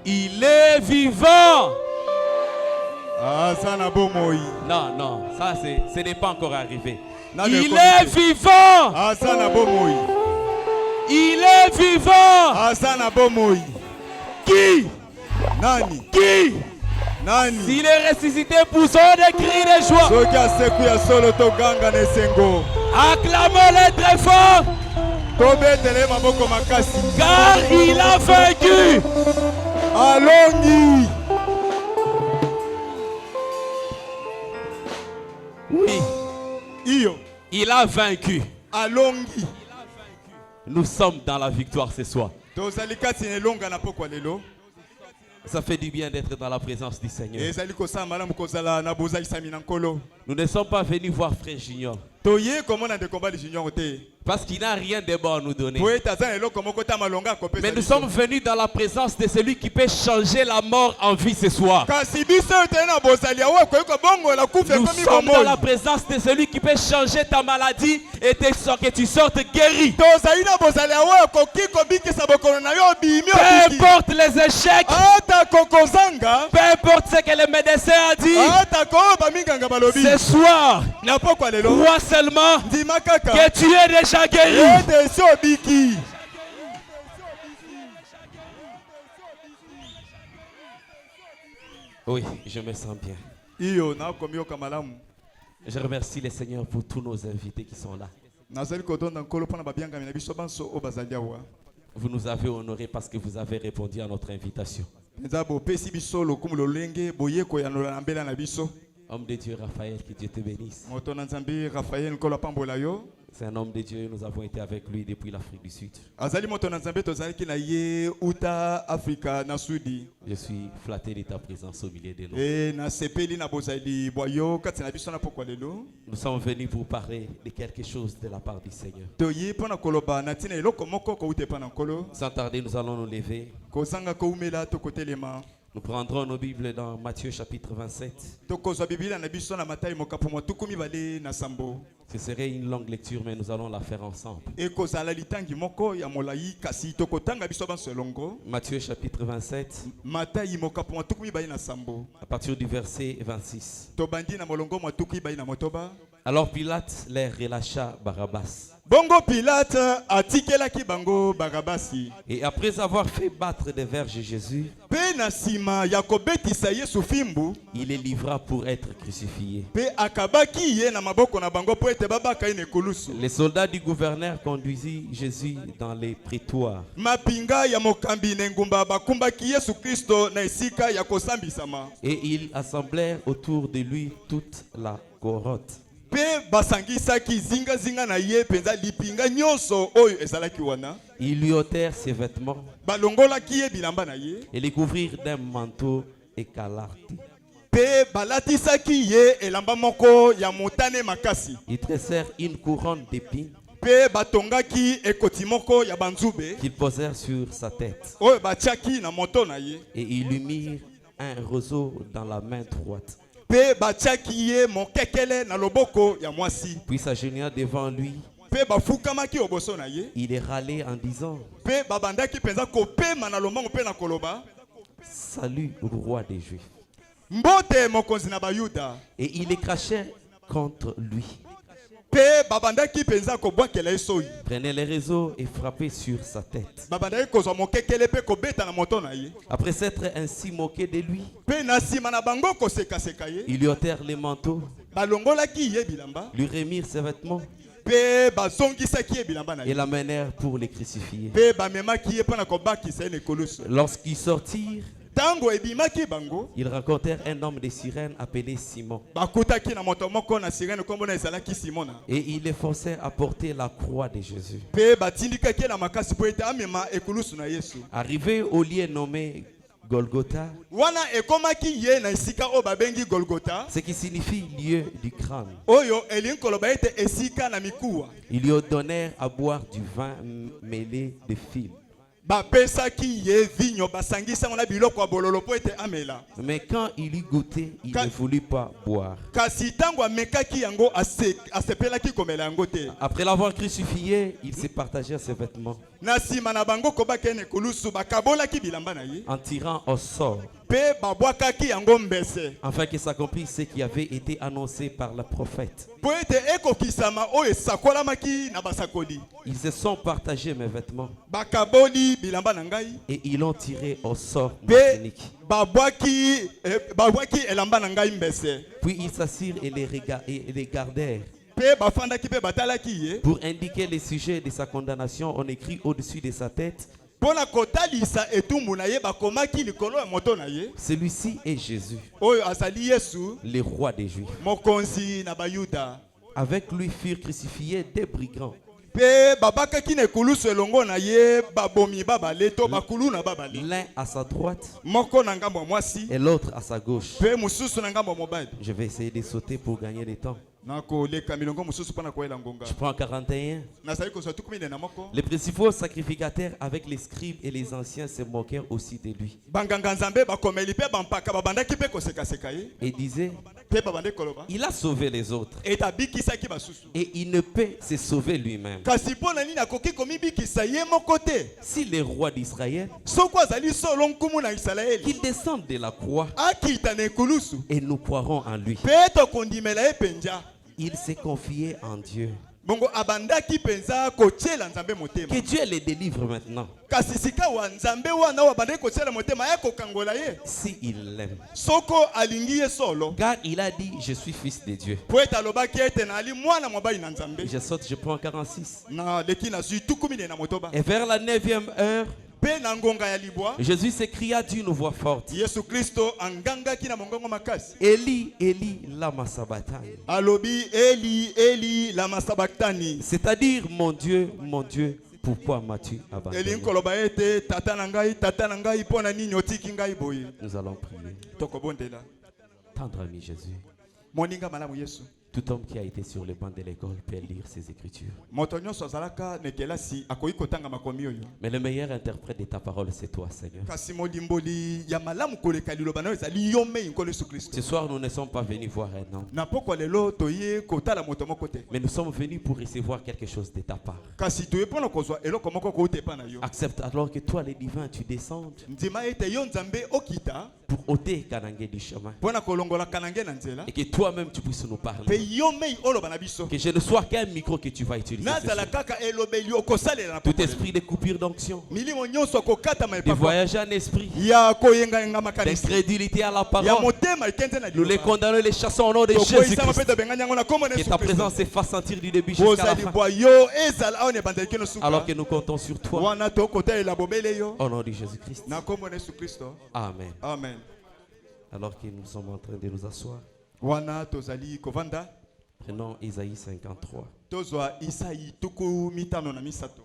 Il est vivant. Ah, ça n'a pas moi. Non, non, ça ce n'est pas encore arrivé. Non, Il mais est vivant. Ah, ça n'a pas moi. Il est vivant. Ah, ça n'a pas moi. Qui? Nani? Qui? Nani? S'il est ressuscité, poussons des cris de joie. Soki aseku ya solo to ganga na esengo. Acclamons-le très fort. Tobetele maboko makasi. Car il a vaincu. Alongi. Oui, Iyo. il a vaincu. Alongi. Nous sommes dans la victoire ce soir. Tozali kati ne longa na pokwa lelo. Ça fait du bien d'être dans la présence du Seigneur. Ezali kosala malamu kozala na bozalisami na nkolo. Nous ne sommes pas venus voir Frère Junior Toye komona de combat de junior te. parce qu'il n'a rien de bon à nous donner. Po etaza eloko moko ta malonga kopesa. Mais nous sommes venus dans la présence de celui qui peut changer la mort en vie ce soir. Kasi biso te na bozali awa ko bongo la kufa Nous komi sommes dans bomoi. la présence de celui qui peut changer ta maladie et que tu sortes guéri. Tozali na bozali awa ko kiko bikisa bokono na yo bimi Peu obiki. importe les échecs, Ata kokozanga. peu importe ce que le médecin a dit, Ata ko baminganga balobi. ce soir, Na pokwa lelo. crois seulement Ndima kaka. que tu es déjà guéri. Ete so biki. Oui, je me sens bien. Iyo na komioka malamu. Je remercie le Seigneur pour tous nos invités qui sont là. Nazali kotonda nkolo pona babianga na biso banso o bazali awa. Vous nous avez honorés parce que vous avez répondu à notre invitation. Penza bo pesi biso lokumu lolenge boyeko ya nola mbela na biso. Homme de Dieu Raphaël, que Dieu te bénisse. Moto na Nzambe Raphaël nkolo pambola yo. C'est un homme de Dieu, nous avons été avec lui depuis l'Afrique du Sud. Azali moto na Nzambe tozali ki na ye uta Afrika na Sudi. Je suis flatté de ta présence au milieu de nous. E na sepeli na bozali boyo kati na biso na pokwa lelo. Nous sommes venus pour parler de quelque chose de la part du Seigneur. Toyi pona koloba na tina eloko moko ko ute pana nkolo. Sans tarder, nous allons nous lever. Kozanga ko umela to kotelema. Nous prendrons nos Bibles dans Matthieu chapitre 27. Tokozwa Biblia na biso na Matayi mokapo matukumi bale na sambo. Ce serait une longue lecture, mais nous allons la faire ensemble. E kozala litangi moko ya molai kasi tokotanga biso banso elongo. Matthieu chapitre 27, Matayi mokapo matukumi bale na sambo. à partir du verset 26. Tobandi na molongo matukumi bale na motoba. Alors Pilate les relâcha Barabbas. Bongo Pilate atikelaki bango Barabasi. Et après avoir fait battre des verges Jésus, Pe na sima ya kobetisa Yesu fimbu, il les livra pour être crucifié. pe akabaki ye na maboko na bango po ete babaka ye na ekulusu. Les soldats du gouverneur conduisit Jésus dans les prétoires. Mapinga ya mokambi na ngumba bakumbaki Yesu Kristo na esika ya kosambisama. Et ils assemblèrent autour de lui toute la cohorte. Pe basangisaki zinga zinga na ye penza lipinga nyonso oyo ezalaki wana. Ils lui ôtèrent ses vêtements Balongolaki ye bilamba na ye. et les couvrirent d'un manteau écarlate. Pe balatisaki ye elamba moko ya motane makasi. Ils tressèrent une couronne d'épines Pe batongaki ekoti moko ya banzube qu'ils posèrent sur sa tête. oyo batiaki na moto na ye. Et ils lui mirent un roseau dans la main droite. Pe batiaki ye mokekele na loboko ya mwasi. Puis s'agenouillant devant lui, Pe bafukamaki oboso na ye. il est râlé en disant: Pe babandaki penza kopema na lomango pe na koloba. Salut, roi des Juifs. Mbote mokonzi na bayuda. Et il les crachait contre lui. Pe babandaki penza kobwakela ye soyi. Prenait les réseaux et frappait sur sa tête. Babandaki kozwa mokekele pe kobeta na moto na ye. Après s'être ainsi moqué de lui, Pe na sima na bango kosekaseka ye. ils lui ôtèrent les manteaux, Balongolaki ye bilamba. lui remirent ses vêtements Pe bazongisaki ye bilamba na et ye. l'amenèrent pour les crucifier. Pe bamemaki ye mpona kobakisa ye na ekolusu. Lorsqu'ils sortirent, Tango ebimaki bango. ils rencontrèrent un homme de Cyrène appelé Simon. Bakutaki na moto moko na sirene kombo na ezalaki Simona. Et ils les forçaient à porter la croix de Jésus. Pe batindikaki na makasi po ete amema ekulusu na Yesu. Arrivé au lieu nommé Golgotha, Wana ekomaki ye na esika oyo babengi Golgotha. ce qui signifie lieu du crâne. Oyo elingi koloba ete esika na mikuwa. Ils lui donnèrent à boire du vin mêlé de fil. Bapesaki ye vinyo basangisango na biloko ya bololo po ete amela. Mais quand il eut goûté, il ne voulut pas boire. Kasi tango amekaki yango asepelaki komela yango te. Après l'avoir crucifié, ils se partagèrent ses vêtements. Na sima na bango kobakene kulusu bakabolaki bilamba na ye. en tirant au sort, Pe babwakaki yango mbese. afin que s'accomplisse ce qui avait été annoncé par le prophète. Po ete ekokisama oyo esakolamaki na basakoli. Ils se sont partagés mes vêtements Bakaboli bilamba na ngai. et ils l'ont tiré au sort Pe Martinique. babwaki elamba na ngai mbese. Puis ils s'assirent et les gardèrent. Pe bafandaki pe batalaki ye. Pour indiquer les sujets de sa condamnation, on écrit au-dessus de sa tête: Pona kotalisa etumbu na ye bakomaki likolo ya moto na ye. celui-ci est Jésus, Oyo azali Yesu, le roi des Juifs. mokonzi na bayuda. Avec lui furent crucifiés des brigands, Pe babakaki na ekulusu elongo na ye babomi babale to bakulu na babale. l'un à sa droite Moko na ngambo ya mwasi, et l'autre à sa gauche. pe mosusu na ngambo ya mobali. Je vais essayer de sauter pour gagner du temps. Nakoleka milongo mosusu mpona koyela ngonga. Je prends 41. Nazali kozwa tuku minene na moko. Les principaux sacrificateurs avec les scribes et les anciens se moquèrent aussi de lui Banganga nzambe bakomeli pe bampaka babandaki pe kosekaseka ye. et disaient: Pe babande koloba. il a sauvé les autres Eta bikisaki basusu. et il ne peut se sauver lui-même. Kasi mpona nini akoki komibikisa ye moko te? Si le roi d'Israël, Soko azali solo nkumu na Israeli. qu'il descende de la croix Akita na ekulusu. et nous croirons en lui. Pe tokondimela ye penza. Il s'est confié en Dieu. Bongo abandaki penza kotiela nzambe motema. Que Dieu le délivre maintenant, Kasi sika wa nzambe wana wa bandaki kotiela motema ya kokangola ye. si il l'aime. Soko alingi ye solo. Car il a dit: je suis fils de Dieu. Po eta alobaki ete na ali mwana mobali na nzambe. Je saute, je prends 46. Na leki na zwi tuku minene na motoba. Et vers la 9e heure, Pe na ngonga ya libwa. Jésus s'écria d'une voix forte: Yesu Kristo angangaki na mongongo makasi. Eli, Eli, lama sabachthani. Alobi Eli Eli lama sabachthani. C'est-à-dire: mon Dieu, pourquoi m'as-tu abandonné? Eli nkoloba ete tata na ngai pona nini otiki ngai boye. Nous allons prier. Tokobondela. Tendre ami Jésus, Moninga malamu Yesu. tout homme qui a été sur le banc de l'école peut lire ces écritures. Moto nyonso azalaka na kelasi akoki kotanga makomi oyo. Mais le meilleur interprète de ta parole, c'est toi, Seigneur. Kasi molimboli ya malamu koleka liloba na yo ezali yo mei nkolo Yesu Kristo. Ce soir, nous ne sommes pas venus voir un homme, Na poko lelo toye kotala moto moko te. mais nous sommes venus pour recevoir quelque chose de ta part. Kasi toye pona kozwa eloko moko koute pa na yo. Accepte alors que toi, le divin, tu descendes Ndima ete yo nzambe okita pour ôter Kanangé du chemin. pona kolongola kanange na nzela. Et que toi-même, tu puisses nous Pe parler. yo mei oloba na biso. Que je ne sois qu'un micro que tu vas utiliser. ce Nazala soir. kaka elobeli okosalela na Tout poko lelo. esprit de coupure d'onction, Milimo nyonso akokata de maepako voyage en esprit, ya koyenga makanisi d'incrédulité à la ya parole, motema ikenze na nous les liloba. condamnons et les chassons au nom de Tokoisama Jésus-Christ. pe tobengani yango na kombo na Que Yesu ta Kristo. présence se fasse sentir du début jusqu'à la Bozali fin. bwa yo ezala aone bandaki no suka. Alors que nous comptons sur toi. Wana tokota elabobele yo Au nom de Jésus-Christ. na kombo na Yesu Kristo. Amen. Amen. Alors que nous sommes en train de nous asseoir, Wana tozali kovanda prenons Isaïe 53. tozwa Isaïe tuku mitano na misato.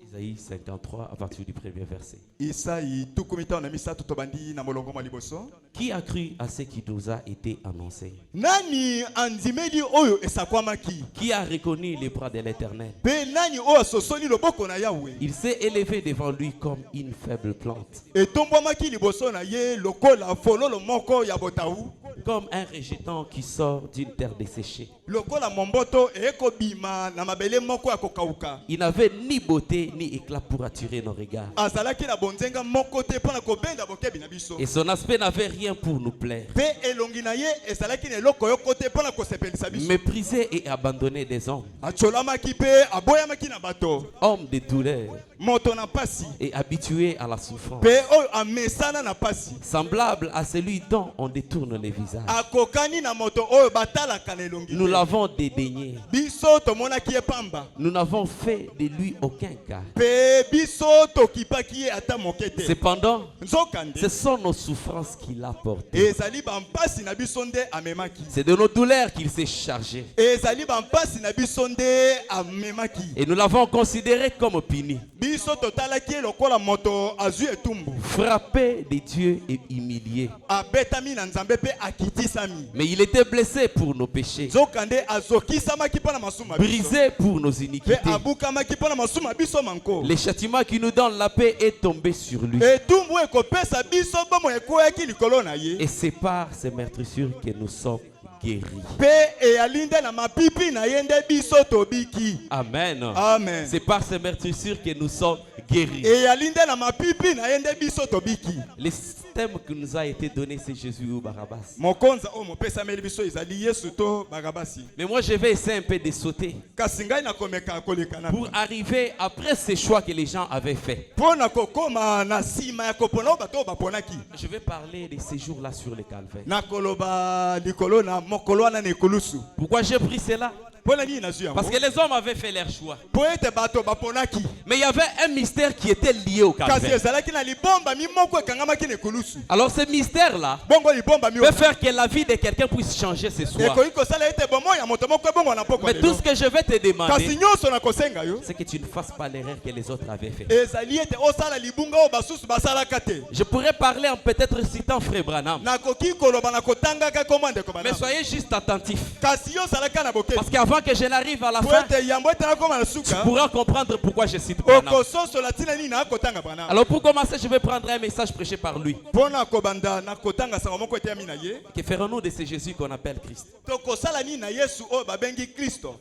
Isaïe 53 à partir du premier verset. Isaïe tuku mitano na misato tobandi na molongo mwa liboso. Qui a cru à ce qui nous a été annoncé? Nani andimeli oyo esakwamaki? Qui a reconnu les bras de l'Éternel? Pe nani oyo asosoli loboko na Yahweh? Il s'est élevé devant lui comme une faible plante, Etombwamaki liboso na ye lokola fololo moko ya botawu. comme un rejeton qui sort d'une terre desséchée. Lokola momboto ekobima na mabele moko ya kokauka. Il n'avait ni beauté ni éclat pour attirer nos regards. Azalaki na bonzenga moko te pona kobenda bokebi na biso. Et son aspect n'avait rien pour nous plaire. Pe elongi na ye ezalaki na eloko yoko te pona kosepelisa biso. Méprisé et abandonné des hommes, Acholamaki pe aboyamaki na bato. homme de douleur Moto na pasi. et habitué à la souffrance, Pe oyo amesana na pasi. semblable à celui dont on détourne les visages. Akokani na moto oyo batalaka na elongi. Nous l'avons dédaigné. Biso tomonaki ye pamba. Nous n'avons fait de lui aucun cas. Pe biso tokipaki ye ata moke te. Cependant, Nzokande. ce sont nos souffrances qu'il a portées. Ezali bampasi na biso nde amemaki. C'est de nos douleurs qu'il s'est chargé. Ezali bampasi na biso nde amemaki. Et nous l'avons considéré comme puni, Biso totalaki ye lokola moto azwi etumbu. frappé de Dieu et humilié. Abetami na nzambe pe akitisami. Mais il était blessé pour nos péchés, Nzokande azokisamaki mpo na masumu ya biso. brisé pour nos Pe iniquités. abukamaki mpo na masumu ya biso manko. Le châtiment qui nous donne la paix est tombé sur lui. Etumbu ekopesa biso bomo ekoyaki likolo na ye. Et c'est par ces meurtrissures que nous sommes guéris. Pe eyali nde na mapipi na ye nde biso tobiki. Amen. Amen. C'est par ces meurtrissures que nous sommes guéris. Eyali nde na mapipi na ye nde biso tobiki. Le système qui nous a été donné, c'est Jésus ou Barabbas. Mokonza o mopesameli biso ezali Yesu to Barabasi. Mais moi, je vais essayer un peu de sauter Kasi ngai nakomeka koleka na. pour arriver après ces choix que les gens avaient faits. Pona kokoma na sima ya kopona bato baponaki. Je vais parler de ces jours-là sur le calvaire. Nakoloba likolo na mokolo wana ne kolusu. Pourquoi j'ai pris cela? Pona ni na zuya. Parce que les hommes avaient fait leur choix. Poete bato baponaki. Mais il y avait un mystère qui était lié au Kasi calvaire. ezalaki na libomba mi moko ekangamaki ne kolusu. Alors ce mystère-là Bongo libomba mi peut faire que la vie de quelqu'un puisse changer ce soir. ekoki kosala ete bomo ya moto moko bongo na poko. Mais tout ce que je vais te Kasi demander, nyonso na kosenga yo. c'est que tu ne fasses pas l'erreur que les autres avaient fait. Ezali ete osala libunga o basusu basala kate. Je pourrais parler en peut-être citant Frère Branham. Nakoki koloba na kotanga ka komande ko bana. Mais soyez juste attentifs. Kasi yo salaka na boke. Parce qu'avant que je n'arrive à la fin, Poete yambo ete na koma na tu suka. pourras comprendre pourquoi je cite Branham. Okososo la tina ni na kotanga bana. Alors pour commencer, je vais prendre un message prêché par lui. Pona kobanda na kotanga sango moko ete mi na ye. Que ferons-nous de ce Jésus qu'on appelle Christ? Tokosala ni na Yesu o babengi Kristo.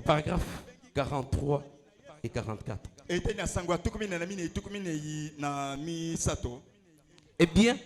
Paragraphe 43 et 44. Ete na sango ya tukumi na mine tukumi na misato. Eh bien,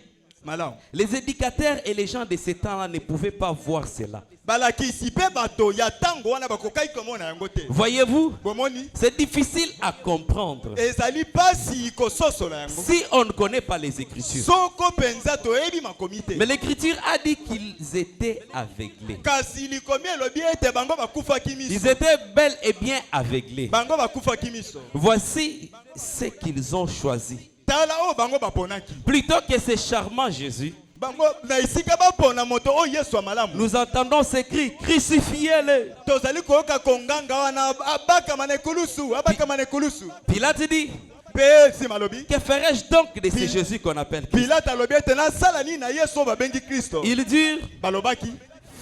Malamu. les éducateurs et les gens de ce temps-là ne pouvaient pas voir cela. Balakisi pe bato ya tango wana bakokai komona yango te. Voyez-vous, Bomoni c'est difficile à comprendre ezali pasi kososola yango. si on ne connaît pas les Écritures. Soko penza to ebi makomite. Mais l'Écriture a dit qu'ils étaient aveuglés. Kasi likomi elobi ete bango bakufaki Ils miso. étaient bel et bien aveuglés. Bango bakufaki miso. Voici ce qu'ils ont choisi. Tala o bango baponaki. Plutôt que ce charmant Jésus, Bango na isika bapona moto o Yesu wa malamu. nous entendons ces cris, crucifiez-le. Tozali koyoka konganga wana abaka manekulusu, abaka manekulusu. Pilate dit, Pe si malobi. que ferais-je donc de ce Jésus qu'on appelle Christ? Pilate alobi ete na sala ni na Yesu o babengi Kristo. Ils dirent, Balobaki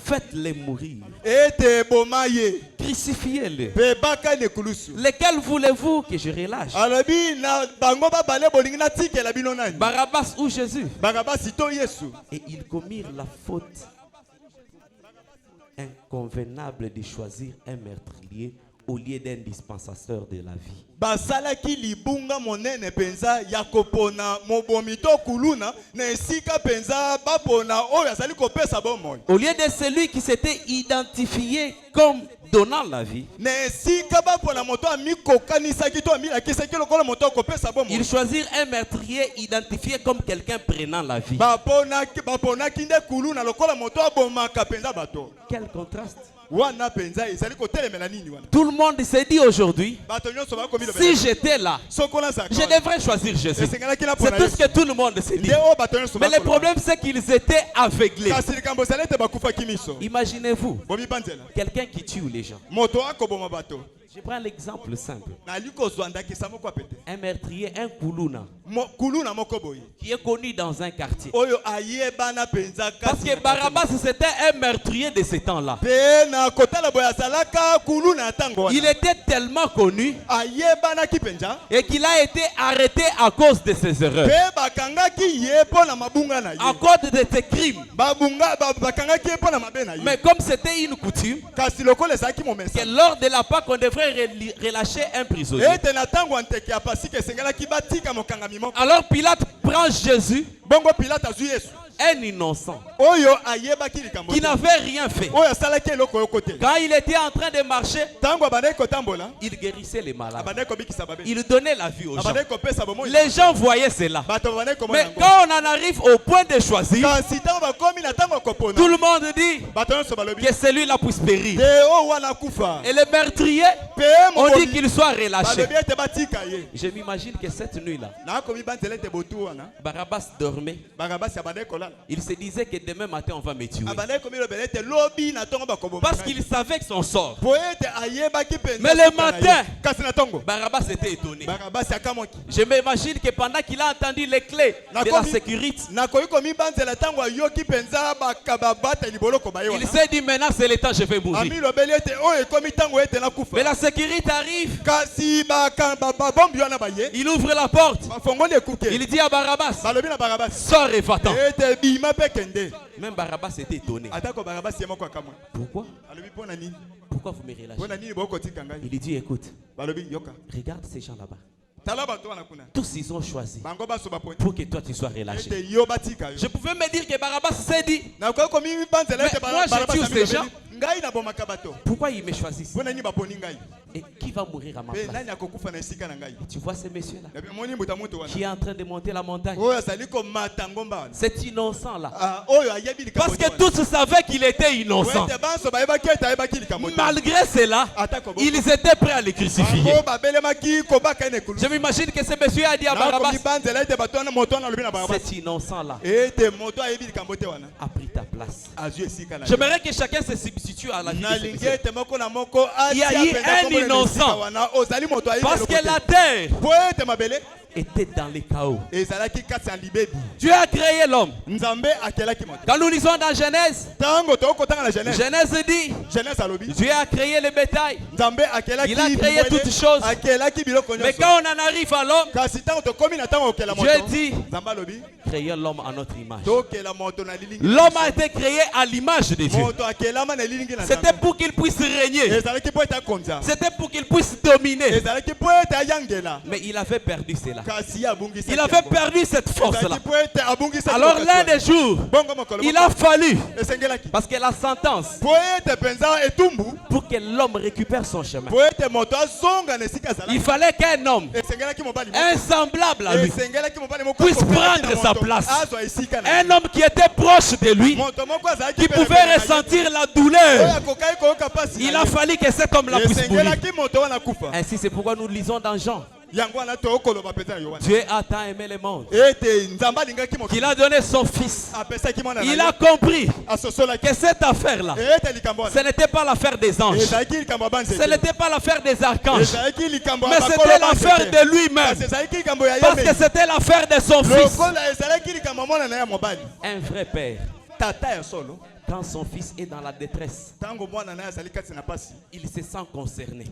faites-les mourir, ete bomaye. crucifiez-le. Pe baka nekulusu. Lesquels voulez-vous que je relâche? Alobi na bango babale bolingi na tikela bino nani. Barabbas ou Jésus? Barabasi to Yesu. Et ils commirent la faute inconvenable de choisir un meurtrier au lieu d'un dispensateur de la vie. Basalaki libunga monene penza ya kopona mobomi to kuluna na esika penza bapona oyo azali kopesa bomoi. Au lieu de celui qui s'était identifié comme donnant la vie, Na esika bapona moto amikokanisaki to amilakisaki lokola moto kopesa bomoi. ils choisirent un meurtrier identifié comme quelqu'un prenant la vie. Baponaki nde kuluna lokola moto abomaka penza bato. Quel contraste! Wana penza ezali kotelemela nini wana. Tout le monde se dit aujourd'hui, Bato nyonso bakomi lo. si j'étais là, Sokola za. je devrais choisir Jésus. C'est Esengalaki na tout pona ce Yesu. que tout le monde se dit. Nde o bato nyonso Mais le bakola. problème, c'est qu'ils étaient aveuglés. Kasi likambo ezali ete bakufaki miso. Imaginez-vous, Bomi banzela. quelqu'un qui tue les gens. Moto akoboma bato. Je prends l'exemple simple. Nali kozwa ndakisa moko apete. Un meurtrier, un kuluna, Kuluna moko boye. qui est connu dans un quartier. Oyo ayebana penza kasi. Parce que Barabbas, c'était un meurtrier de ce temps-là. Pe na kotala boya salaka kuluna tango wana. Il était tellement connu Ayebana ki penza. et qu'il a été arrêté à cause de ses erreurs, Pe bakangaki ye pona mabunga na ye. à cause de ses crimes. Bakangaki ye pona mabe na ye. Mais comme c'était une coutume, Kasi lokola ezaki que momesa. lors de la Pâque, on devrait relâcher un prisonnier. Ete na tango anteke ya pasika esengelaki batika mokangami moko. Alors Pilate prend Jésus, Bongo Pilate azwi Yesu. un innocent, Oyo ayebaki likambo. qui n'avait rien fait. Oyo asalaki eloko yoko te. Quand il était en train de marcher, Tango abandaki kotambola. il guérissait les malades. Abandaki kobikisa babe. Il donnait la vie aux gens. Abandaki kopesa bomoi. Les gens voyaient cela. Bato babandaki komona Mais yango. quand on en arrive au point de choisir, Kasi tango bakomi na tango kopona. tout le monde dit Bato nyonso balobi. que celui-là puisse périr. Te o wana kufa. Et le meurtrier, Pe on dit mobomi. qu'il soit relâché. Balobi ete batika ye. Je m'imagine que cette nuit-là, Na komi banzela ete botu wana. Barabbas dormait. Barabasi abandaki kolala. Il se disait que demain matin on va me tuer. Abandaki komi lobela ete lobi na tango bakoboma. Parce qu'il savait que son sort. Po ete ayebaki penza. Mais le matin, kasi na tango. Barabbas était étonné. Barabasi akamoki. Je m'imagine que pendant qu'il a entendu les clés de la sécurité, Na koyi komi banzela tango ayoki penza bakababata libolo ko baye il wana. s'est dit maintenant c'est le temps, je vais mourir. Ami lobeli ete oyo ekomi tango ete na kufa. Mais la sécurité arrive, Kasi babombi wana baye. il ouvre la porte, Bafongoli ekuke. il dit à Barabbas, Balobi na Barabasi. sors et va-t'en. Ete bima pe kende. Même Barabbas était étonné. Atako Barabas yema kwa kamwe. Pourquoi? Alobi pona nini? Pourquoi vous me relâchez? Pona nini boko tika ngai? Il lui dit, écoute, Balobi yoka. regarde ces gens là-bas. Tala bato wana kuna. Tous ils ont choisi Bango baso ba poni. pour que toi tu sois relâché. Ete yo batika yo. Je pouvais me dire que Barabbas s'est dit, Na kwa ko mi banzela ete moi, Barabas. je tue ces gens. Ngai na bomaka bato. pourquoi ils me choisissent? Pona nini ba poni ngai? Et qui va mourir à ma Pe place? nani akokufa na esika na ngai? Tu vois ces messieurs-là Na moni muta muto wana. qui est en train de monter la montagne. Oyo asali ko matangomba wana. Cet innocent-là. Ah oyo ayebi likambo. Parce que tous savaient qu'il était innocent. Ete banso ba yeba keta yeba ki likambo. Malgré cela, ils étaient prêts à le crucifier. Bango ba belema ki ko ba kene kulu. Je m'imagine que ce monsieur a dit à Barabbas, cet innocent-là a pris ta place. J'aimerais que chacun se substitue à la vie de ce monsieur. Il y a eu un innocent. Parce que la terre était dans les chaos. Dieu a créé l'homme. Quand nous lisons dans Genèse, Genèse dit, Dieu a créé le bétail. Il a créé toutes choses. Mais quand on en arrive à l'homme, Dieu dit, créons l'homme à notre image. L'homme a été créé à l'image de Dieu. C'était pour qu'il puisse régner. C'était pour qu'il puisse dominer. Mais il avait perdu cela. Il avait perdu cette force-là. Alors l'un des jours, il a fallu, parce que la sentence, pour que l'homme récupère son chemin, il fallait qu'un homme, un semblable à lui, puisse prendre sa place. Un homme qui était proche de lui, qui pouvait ressentir la douleur. Il a fallu que cet homme-là puisse mourir. Ainsi, c'est pourquoi nous lisons dans Jean. Dieu a tant aimé le monde qu'il a donné son fils. Il a compris que cette affaire-là, ce n'était pas l'affaire des anges, ce n'était pas l'affaire des archanges, mais c'était l'affaire de lui-même, parce que c'était l'affaire de son fils. Un vrai père, quand son fils est dans la détresse, il se sent concerné.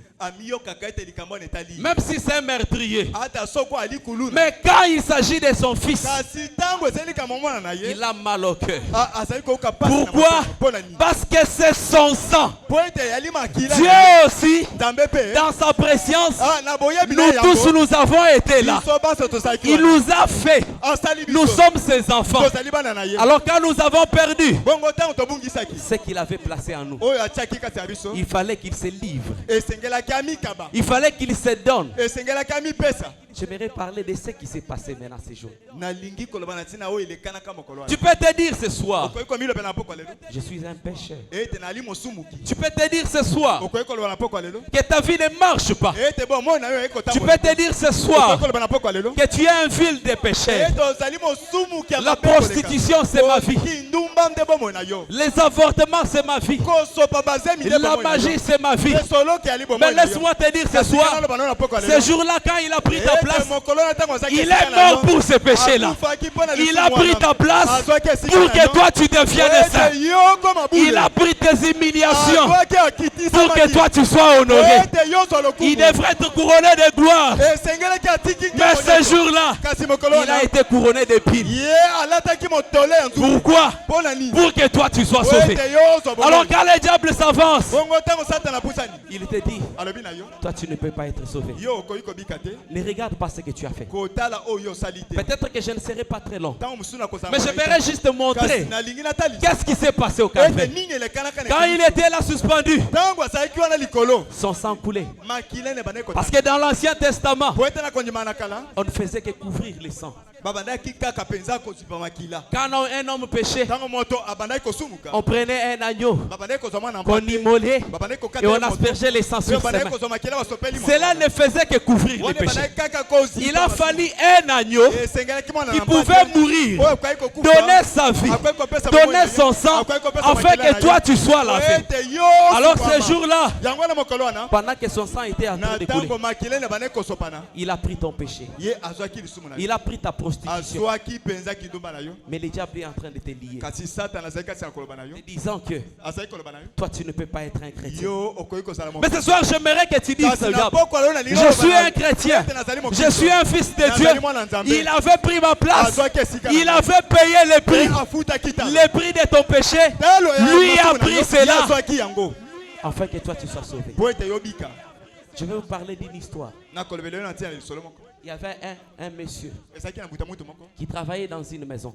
Même si c'est un meurtrier. Mais quand il s'agit de son fils, il a mal au cœur. Pourquoi? Parce que c'est son sang. Dieu aussi, dans sa préscience, nous tous nous avons été là. Il nous a fait. Nous sommes ses enfants. Alors quand nous avons perdu ce qu'il avait placé en nous, il fallait qu'il se livre. Il fallait qu'il se donne. J'aimerais parler de ce qui s'est passé maintenant ces jours. Tu peux te dire ce soir, je suis un pécheur. Tu peux te dire ce soir que ta vie ne marche pas. Tu peux te dire ce soir que tu es un fil de pécheurs. La prostitution, c'est ma vie. Les avortements, c'est ma vie. La magie, c'est ma vie. Mais laisse-moi te dire ce soir, ce jour-là, quand il a pris ta place, il est mort pour ce péché-là. Il a pris ta place pour que toi tu deviennes saint. Il a pris tes humiliations pour que toi tu sois honoré. Il devrait te couronner de gloire. Mais ce jour-là, il a été couronné d'épines. Pourquoi? Pour que toi tu sois sauvé. Alors quand le diable s'avance, il te dit, toi tu ne peux pas être sauvé. Ne regarde pas ce que tu as fait. Peut-être que je ne serai pas très long, mais je verrai juste montrer qu'est-ce qui s'est passé au Calvaire. Quand il était là suspendu, son sang coulait. Parce que dans l'Ancien Testament, on ne faisait que couvrir les sangs. Quand un homme péchait, on prenait un agneau qu'on immolait et on aspergeait les sangs sur ses mains. Cela ne faisait que couvrir les péchés. Il a fallu un agneau qui pouvait mourir, donner sa vie, donner son sang, afin que toi tu sois lavé. Alors ce jour-là, pendant que son sang était en train de couler, il a pris ton péché. Il a pris ta prostitution. prostitution. Mais le diable est en train de te lier. Te disant que toi tu ne peux pas être un chrétien. Mais ce soir j'aimerais que tu dises au diable, je suis un chrétien, je suis un fils de Dieu. Il avait pris ma place, il avait payé le prix de ton péché. Lui a pris cela afin que toi tu sois sauvé. Je vais vous parler d'une histoire. Il y avait un monsieur qui travaillait dans une maison.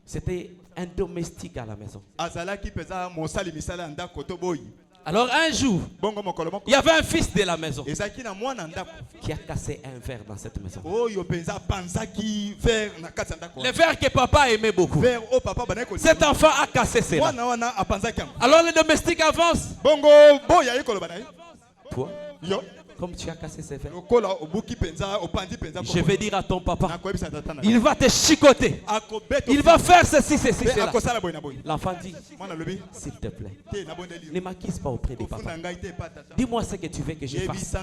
C'était un domestique à la maison. Alors un jour, il y avait un fils de la maison qui a cassé un verre dans cette maison. Le verre que papa aimait beaucoup. Cet enfant a cassé cela. Alors le domestique avance. Toi, comme tu as cassé ces verres, je vais dire à ton papa, il va te chicoter. Il va faire ceci, cela. L'enfant dit, s'il te plaît, ne m'accuse pas auprès de papa. Dis-moi ce que tu veux que je fasse.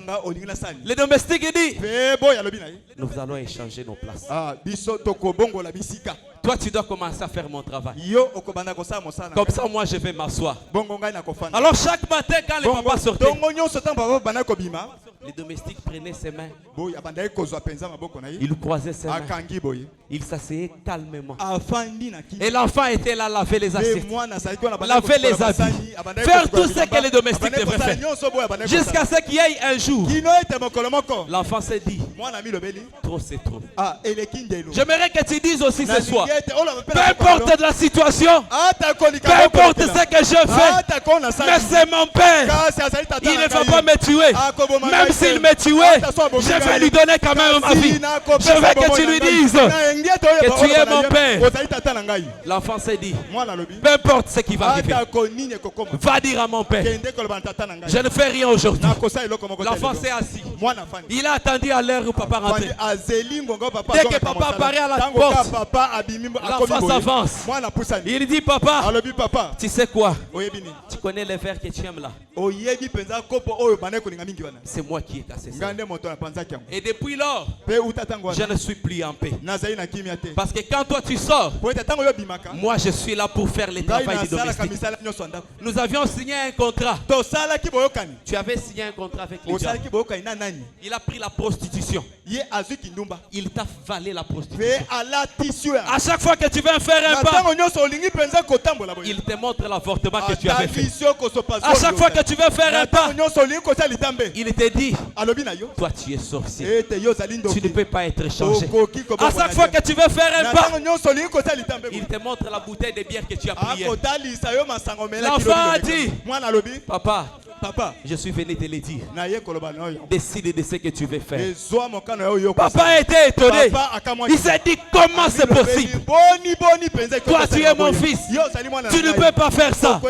Le domestique dit, nous allons échanger nos places. Toi, tu dois commencer à faire mon travail. Comme ça, moi, je vais m'asseoir. Alors, chaque matin, quand le papa sortait, le domestique prenait ses mains. Il croisait ses mains. Il s'asseyait calmement. Et l'enfant était là, laver les assiettes, laver les habits, faire tout ce que le domestique devrait faire. Jusqu'à ce qu'il y ait un jour, l'enfant s'est dit, trop c'est trop. J'aimerais que tu dises aussi ce soir, peu importe la situation, peu importe ce que je fais, mais c'est mon père. Il ne va pas me tuer. Même s'il me tuait, je vais lui donner quand même ma vie. Je veux que tu lui dises que tu es mon père. L'enfant s'est dit, peu importe ce qui va arriver, va dire à mon père, je ne fais rien aujourd'hui. L'enfant s'est assis. Il a attendu à l'heure où papa rentrait. Dès que papa apparaît à la porte, l'enfant s'avance. Il dit, papa, tu sais quoi? Tu connais les verres que tu aimes là? C'est moi qui ai cassé ça. Et depuis lors, je ne suis plus en paix. Parce que quand toi tu sors, moi je suis là pour faire le travail du domestique. Nous avions signé un contrat. Tu avais signé un contrat avec le diable. Il a pris la prostitution. Il t'a valé la prostitution. À chaque fois que tu veux faire un pas, il te montre l'avortement que tu avais fait. À chaque fois que tu veux faire un pas, il te dit, toi tu es sorcier, tu ne peux pas être changé. À chaque fois que tu veux faire un pas, il te montre la bouteille de bière que tu as pris. L'enfant a dit, papa, je suis venu te le dire. Décide de ce que tu veux faire. Papa a été étonné. Il s'est dit, comment c'est possible? Toi tu es mon fils, tu ne peux pas faire ça.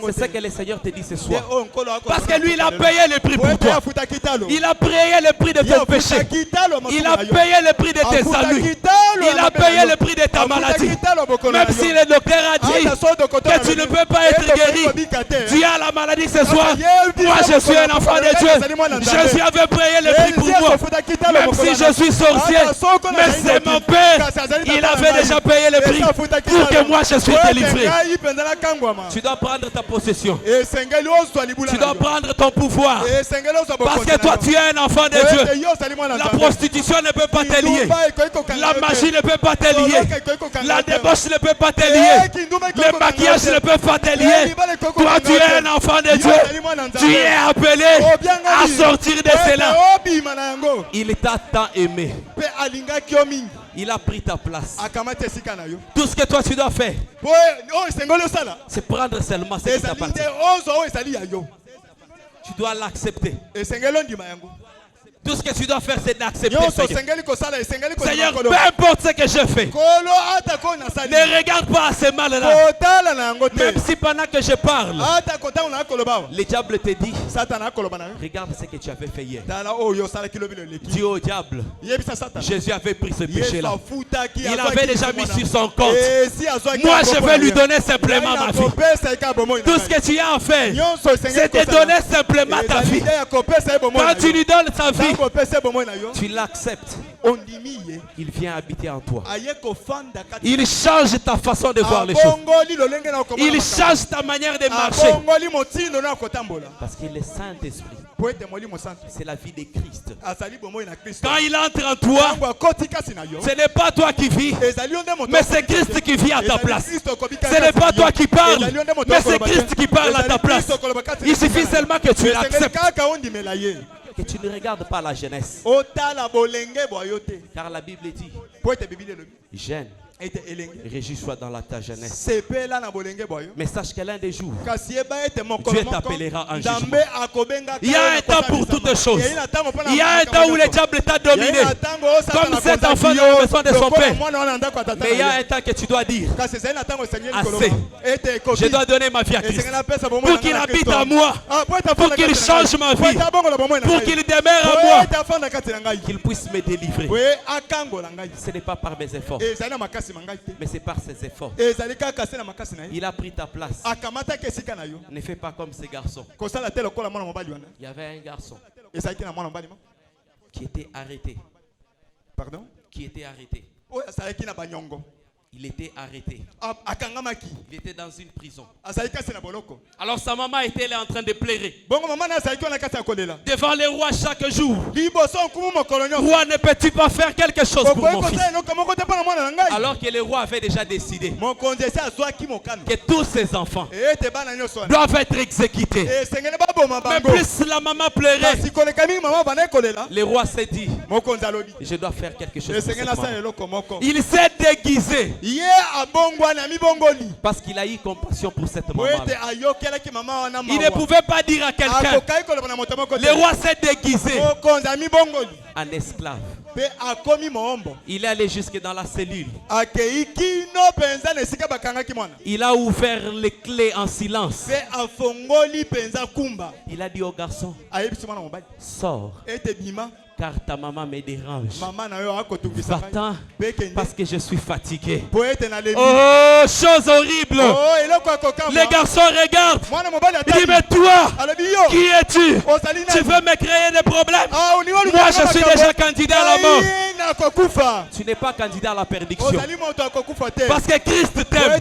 C'est ce que le Seigneur te dit ce soir. Parce que lui il a payé le prix pour toi. Il a payé le prix de ton péché. Il a payé le prix de tes saluts. Il a payé le prix de ta maladie. Même si le docteur a dit que tu ne peux pas être guéri, tu as la maladie ce soir. Moi je suis un enfant de Dieu. Jésus avait payé le prix pour moi. Même si je suis sorcier, mais c'est mon Père. Il avait déjà payé le prix pour que moi je sois délivré. Tu dois prendre ta possession. Tu dois prendre ton pouvoir. Parce que toi tu es un enfant de Dieu. La prostitution ne peut pas te lier. La magie ne peut pas te lier. La débauche ne peut pas te lier. Le maquillage ne peut pas te lier. Toi tu es un enfant de Dieu. Tu es appelé à sortir de cela. Il t'a tant aimé. Il a pris ta place. Tout ce que toi tu dois faire, c'est prendre seulement ce qui t'appartient. Tu dois l'accepter. Tout ce que tu dois faire, c'est d'accepter. Seigneur, peu importe ce que je fais, ne regarde pas à ce mal-là. Même si pendant que je parle, le diable te dit, regarde ce que tu avais fait hier. Dis au diable, Jésus avait pris ce péché-là. Il avait déjà mis sur son compte. Moi, je vais lui donner simplement ma vie. Tout ce que tu as à faire, c'est de donner simplement ta vie. Quand tu lui donnes ta vie, tu l'acceptes, il vient habiter en toi. Il change ta façon de voir les choses. Il change ta manière de marcher. Parce qu'il est Saint-Esprit. C'est la vie de Christ. Quand il entre en toi, ce n'est pas toi qui vis, mais c'est Christ qui vit à ta place. Ce n'est pas toi qui parles, mais c'est Christ qui parle à ta place. Il suffit seulement que tu l'acceptes. Que tu ne regardes pas la jeunesse. Car la Bible dit, jeune, réjouis-toi dans ta jeunesse. Mais sache que l'un des jours, Dieu t'appellera en jugement. Il y a un temps pour toutes choses. Il y a un temps où le diable t'a dominé. Comme cet enfant n'a besoin de son père. Mais il y a un temps que tu dois dire, assez, je dois donner ma vie à Christ. Pour qu'il habite en moi. Pour qu'il change ma vie. Pour qu'il demeure en moi. Qu'il puisse me délivrer. Ce n'est pas par mes efforts, mais c'est par ses efforts. Il a pris ta place. Ne fais pas comme ces garçons. Il y avait un garçon qui était arrêté. Pardon? Qui était arrêté. Il était arrêté. Il était dans une prison. Alors sa maman était là en train de pleurer devant le roi chaque jour. Roi, ne peux-tu pas faire quelque chose pour mon fils? Alors que le roi avait déjà décidé que tous ses enfants doivent être exécutés. Mais plus la maman pleurait, le roi s'est dit, je dois faire quelque chose pour cette maman. Il s'est déguisé. Parce qu'il a eu compassion pour cette maman. Il ne pouvait pas dire à quelqu'un. Le roi s'est déguisé en esclave. Il est allé jusque dans la cellule. Il a ouvert les clés en silence. Il a dit au garçon, sors, car ta maman me dérange. Va-t'en, parce que je suis fatigué. Oh, chose horrible. Les garçons regardent. Il dit, mais toi, qui es-tu? Tu veux me créer des problèmes? Moi, je suis déjà candidat à la mort. Tu n'es pas candidat à la perdition. Parce que Christ t'aime.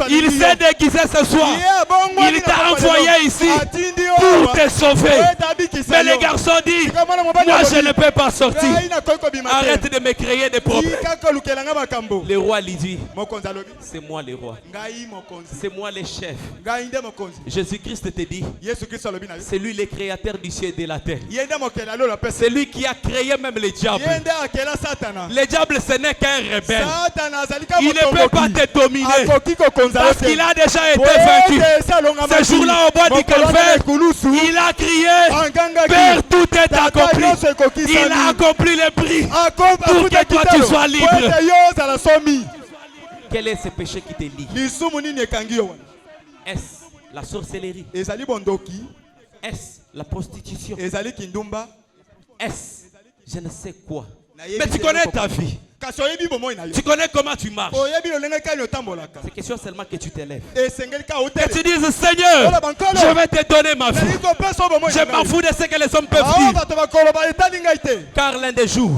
Il s'est déguisé ce soir. Il t'a envoyé ici pour te sauver. Mais les garçons disent, moi, je ne peux pas sortir. Arrête de me créer des problèmes. Le roi lui dit, c'est moi le roi. C'est moi le chef. Jésus-Christ te dit, c'est lui le créateur du ciel et de la terre. C'est lui qui a créé même le diable. Le diable, ce n'est qu'un rebelle. Il ne peut pas te dominer parce qu'il a déjà été vaincu. Ce jour-là au bois du Calvaire, il a crié, Père, tout est accompli. Il a accompli le prix pour que toi tu sois libre. Quel est ce péché qui te lie? Est-ce la sorcellerie? Est-ce la prostitution? Est-ce je ne sais quoi? Mais tu connais ta vie. Tu connais comment tu marches. C'est question seulement que tu t'élèves. Que tu dises, Seigneur, je vais te donner ma vie. Je m'en fous de ce que les hommes peuvent dire. Car l'un des jours,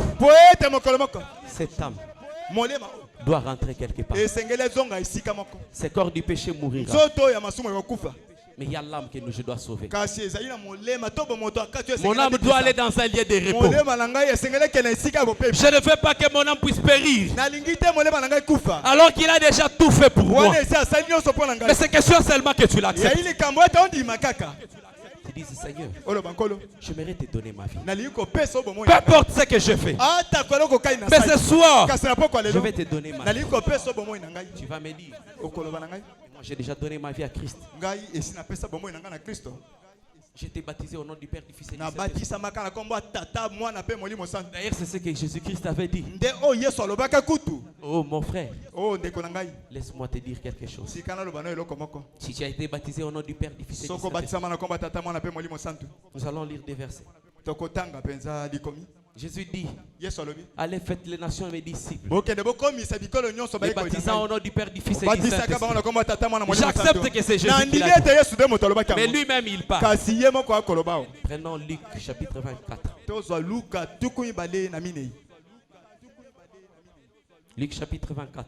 cette âme doit rentrer quelque part. Ce corps du péché mourira. Mais il y a l'âme que je dois sauver. Mon âme doit aller dans un lieu de repos. Je ne veux pas que mon âme puisse périr alors qu'il a déjà tout fait pour moi. Mais c'est question seulement que tu l'acceptes. Tu dis, Seigneur, j'aimerais te donner ma vie. Peu importe ce que je fais. Mais ce soir, je vais te donner ma vie. Tu vas me dire, moi j'ai déjà donné ma vie à Christ. J'ai été baptisé au nom du Père, du Fils et du Saint-Esprit. D'ailleurs, c'est ce que Jésus-Christ avait dit. Oh mon frère, laisse-moi te dire quelque chose. Si tu as été baptisé au nom du Père, du Fils et du Saint-Esprit, nous allons lire des versets. Jésus dit, allez faites les nations mes disciples. Les baptisant au nom du Père, du Fils et du Saint-Esprit. J'accepte que c'est Jésus qui l'a dit. Mais lui-même il parle. Prenons Luc chapitre 24. Luc chapitre 24.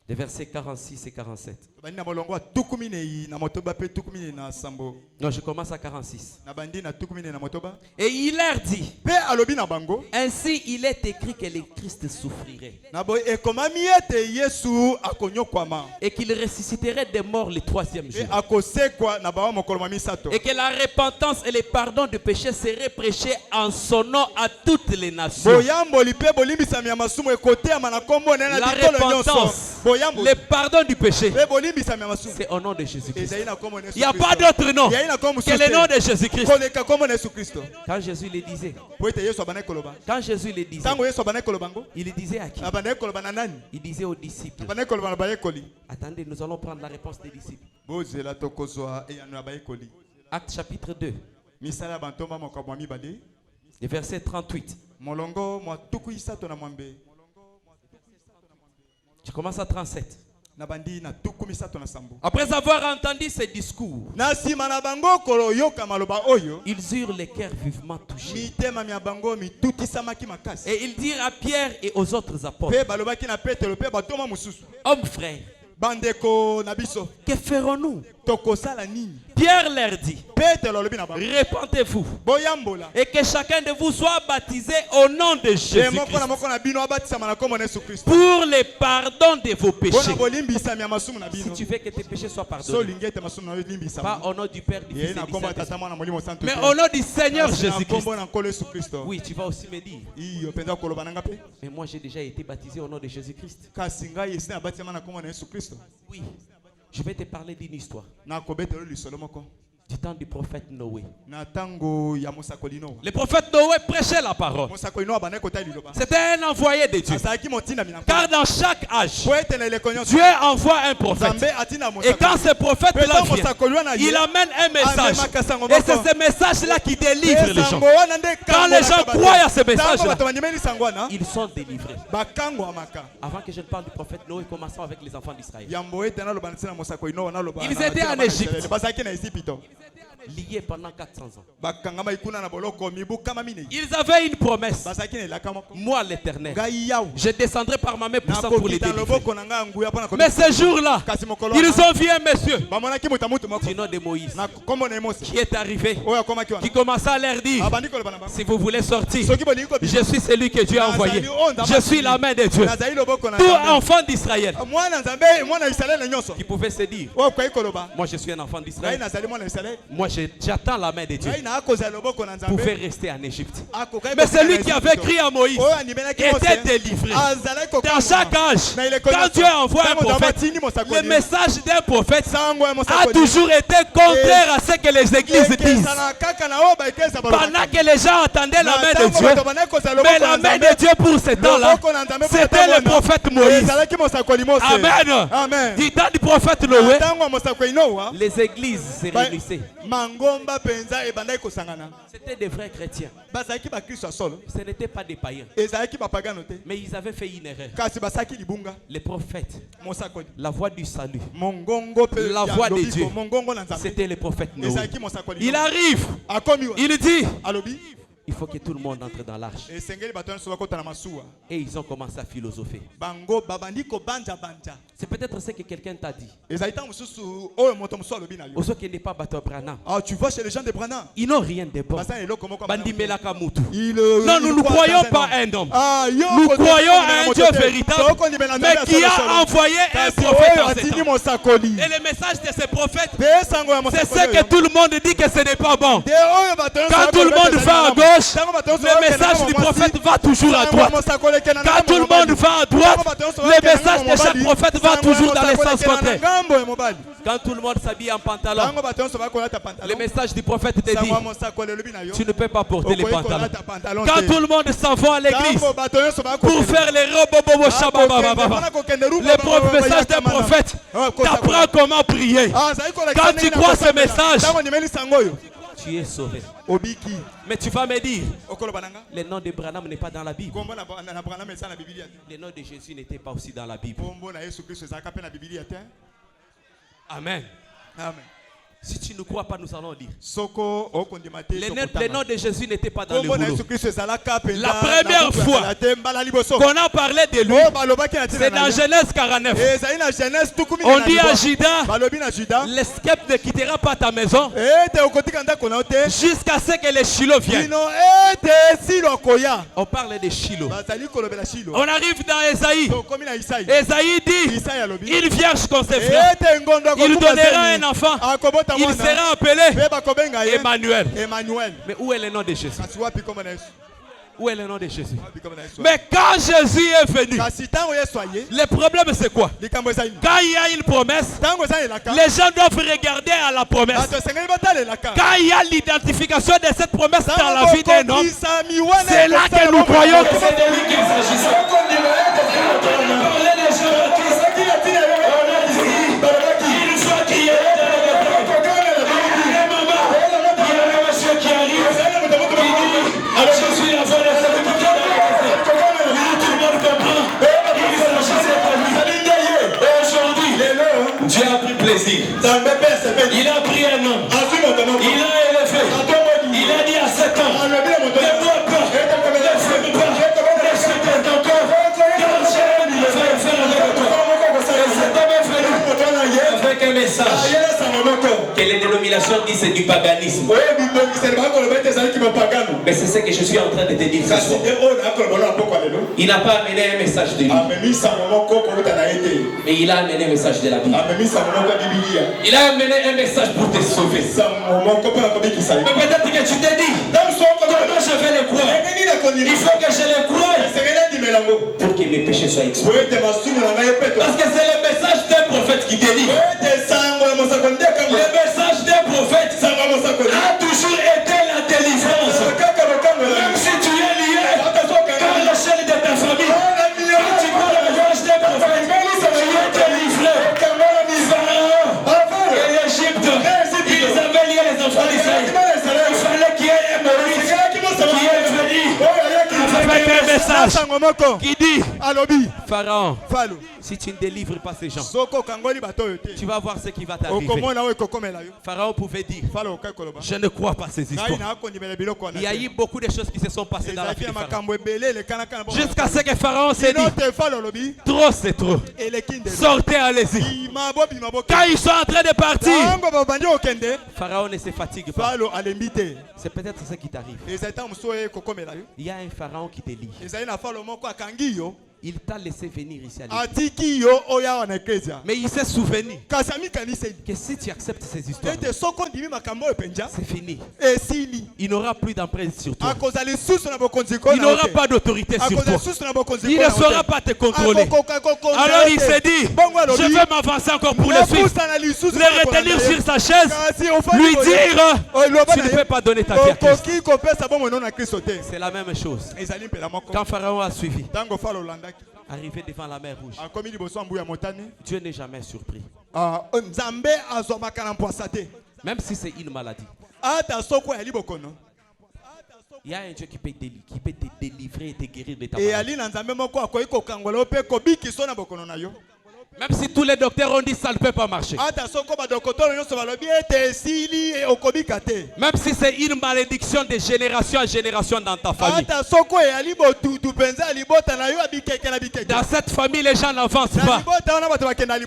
Les versets 46 et 47. Non, je commence à 46. Et il leur dit, ainsi il est écrit que le Christ souffrirait et qu'il ressusciterait des morts le 3e jour et que la repentance et le pardon de péché seraient prêchés en son nom à toutes les nations. La repentance, le pardon du péché, c'est au nom de Jésus-Christ. Il n'y a pas d'autre nom que le nom de Jésus-Christ. Quand Jésus le disait, il disait à qui? Il disait aux disciples. Attendez, nous allons prendre la réponse des disciples. Acte chapitre 2. Le verset 38. Je commence à 37. Après avoir entendu ces discours, ils eurent les cœurs vivement touchés. Et ils dirent à Pierre et aux autres apôtres, hommes frères, que ferons-nous? Pierre leur dit, répentez-vous et que chacun de vous soit baptisé au nom de Jésus-Christ pour le pardon de vos péchés. Si tu veux que tes péchés soient pardonnés, pas au nom du Père, du Fils et du Saint-Esprit, mais au nom du Seigneur Jésus-Christ. Oui, tu vas aussi me dire, mais moi j'ai déjà été baptisé au nom de Jésus-Christ. Oui. Je vais te parler d'une histoire. Du temps du prophète Noé. Le prophète Noé prêchait la parole. C'était un envoyé de Dieu. Car dans chaque âge, Dieu envoie un prophète. Et quand ce prophète-là vient, il amène un message. Et c'est ce message-là qui délivre les gens. Quand les gens croient à ce message-là, ils sont délivrés. Avant que je ne parle du prophète Noé, commençons avec les enfants d'Israël. Ils étaient en Égypte, liés pendant 400 ans. Ils avaient une promesse. Moi l'Éternel, je descendrai par ma main puissante pour les délivrer. Mais ce jour-là, ils ont vu un monsieur du nom de Moïse qui est arrivé, qui commença à leur dire, si vous voulez sortir, je suis celui que Dieu a envoyé. Je suis la main de Dieu. Tout enfant d'Israël qui pouvait se dire, moi je suis un enfant d'Israël, moi j'attends la main de Dieu, pouvait rester en Égypte. Mais celui qui avait crié à Moïse était délivré. Dans chaque âge, quand Dieu envoie un prophète, le message d'un prophète a toujours été contraire à ce que les églises disent. Pendant que les gens attendaient la main de Dieu, mais la main de Dieu pour ce temps-là, c'était le prophète Moïse. Amen. Du temps du prophète Noé, les églises se réunissaient. C'était des vrais chrétiens. Ce n'étaient pas des païens. Mais ils avaient fait une erreur. Les prophètes, la voix du salut, la voix de Dieu, c'était le prophète Noé. Il arrive, il dit, il faut que tout le monde entre dans l'arche. Et ils ont commencé à philosopher. C'est peut-être ce que quelqu'un t'a dit. Aussi qui n'est pas Bateau Branham. Tu vois chez les gens de Branham, ils n'ont rien de bon. Non, nous ne croyons pas à un homme. Nous croyons à un Dieu véritable, mais qui a envoyé un prophète en ce temps. Et le message de ce prophète, c'est ce que tout le monde dit que ce n'est pas bon. Quand tout le monde va à gauche, le message du prophète va toujours à droite. Quand tout le monde va à droite, le message de chaque prophète va toujours dans le sens contraire. Quand tout le monde s'habille en pantalon, le message du prophète te dit, tu ne peux pas porter les pantalons. Quand tout le monde s'en va à l'église pour faire les robes, le message d'un prophète t'apprend comment prier. Quand tu crois ce message, Tu es sauvé. Mais tu vas me dire, le nom de Branham n'est pas dans la Bible. Le nom de Jésus n'était pas aussi dans la Bible. Amen. Amen. Si tu ne crois pas, nous allons dire. Le nom de Jésus n'était pas dans le rouleau. La première fois qu'on a parlé de lui, c'est dans Genèse 49. On dit à Judas, le sceptre ne quittera pas ta maison jusqu'à ce que les Shiloh viennent. On parle de Shiloh. On arrive dans Esaïe. Esaïe dit, il vierge concevra. Il donnera un enfant. Il sera appelé Emmanuel. Mais où est le nom de Jésus? Où est le nom de Jésus? Mais quand Jésus est venu, le problème c'est quoi? Quand il y a une promesse, les gens doivent regarder à la promesse. Quand il y a l'identification de cette promesse dans la vie d'un homme, c'est là que nous croyons que c'est de lui qu'il s'agissait. Dieu a pris plaisir. Il a pris un homme. Il a élevé. Il a dit à 7 ans, ne bois pas, ne fume pas, ne fais ton corps, car j'aime le faire avec toi. Et cet homme est venu avec un message que les dénominations disent c'est du paganisme. Mais c'est ce que je suis en train de te dire ce soir. Il n'a pas amené un message de lui, mais il a amené un message de la Bible. Il a amené un message pour te sauver. Mais peut-être que tu t'es dit, comment je vais le croire? Il faut que je le croie pour que mes péchés soient expiés. Parce que c'est le message d'un prophète qui te dit. Le message d'un prophète a toujours été la délivrance. Même si tu es lié par l'échelle de ta famille, quand tu prends le message d'un prophète, tu es délivré. Pharaon et l'Égypte, ils avaient lié les enfants d'Israël. Il fallait qu'il y ait un Moïse qui est venu avec un message qui dit, Pharaon, si tu ne délivres pas ces gens, tu vas voir ce qui va t'arriver. Pharaon pouvait dire, je ne crois pas ces histoires. Il y a eu beaucoup de choses qui se sont passées dans la vie de Pharaon. Jusqu'à ce que Pharaon s'est dit, trop c'est trop. Sortez, allez-y. Quand ils sont en train de partir, Pharaon ne se fatigue pas. C'est peut-être ce qui t'arrive. Il y a un Pharaon qui te lit. Il t'a laissé venir ici à l'église. Mais il s'est souvenu que si tu acceptes ces histoires, c'est fini. Il n'aura plus d'emprise sur toi. Il n'aura pas d'autorité sur toi. Il ne saura pas te contrôler. Alors il s'est dit, je vais m'avancer encore pour le suivre. Le retenir sur sa chaise, lui dire, tu ne peux pas donner ta vie à Christ. C'est la même chose. Quand Pharaon a suivi, arrivé devant la mer Rouge, Dieu n'est jamais surpris. Même si c'est une maladie. Il y a un Dieu qui peut te délivrer et te guérir de ta maladie. Même si tous les docteurs ont dit ça ne peut pas marcher. Même si c'est une malédiction de génération en génération dans ta famille. Dans cette famille, les gens n'avancent pas.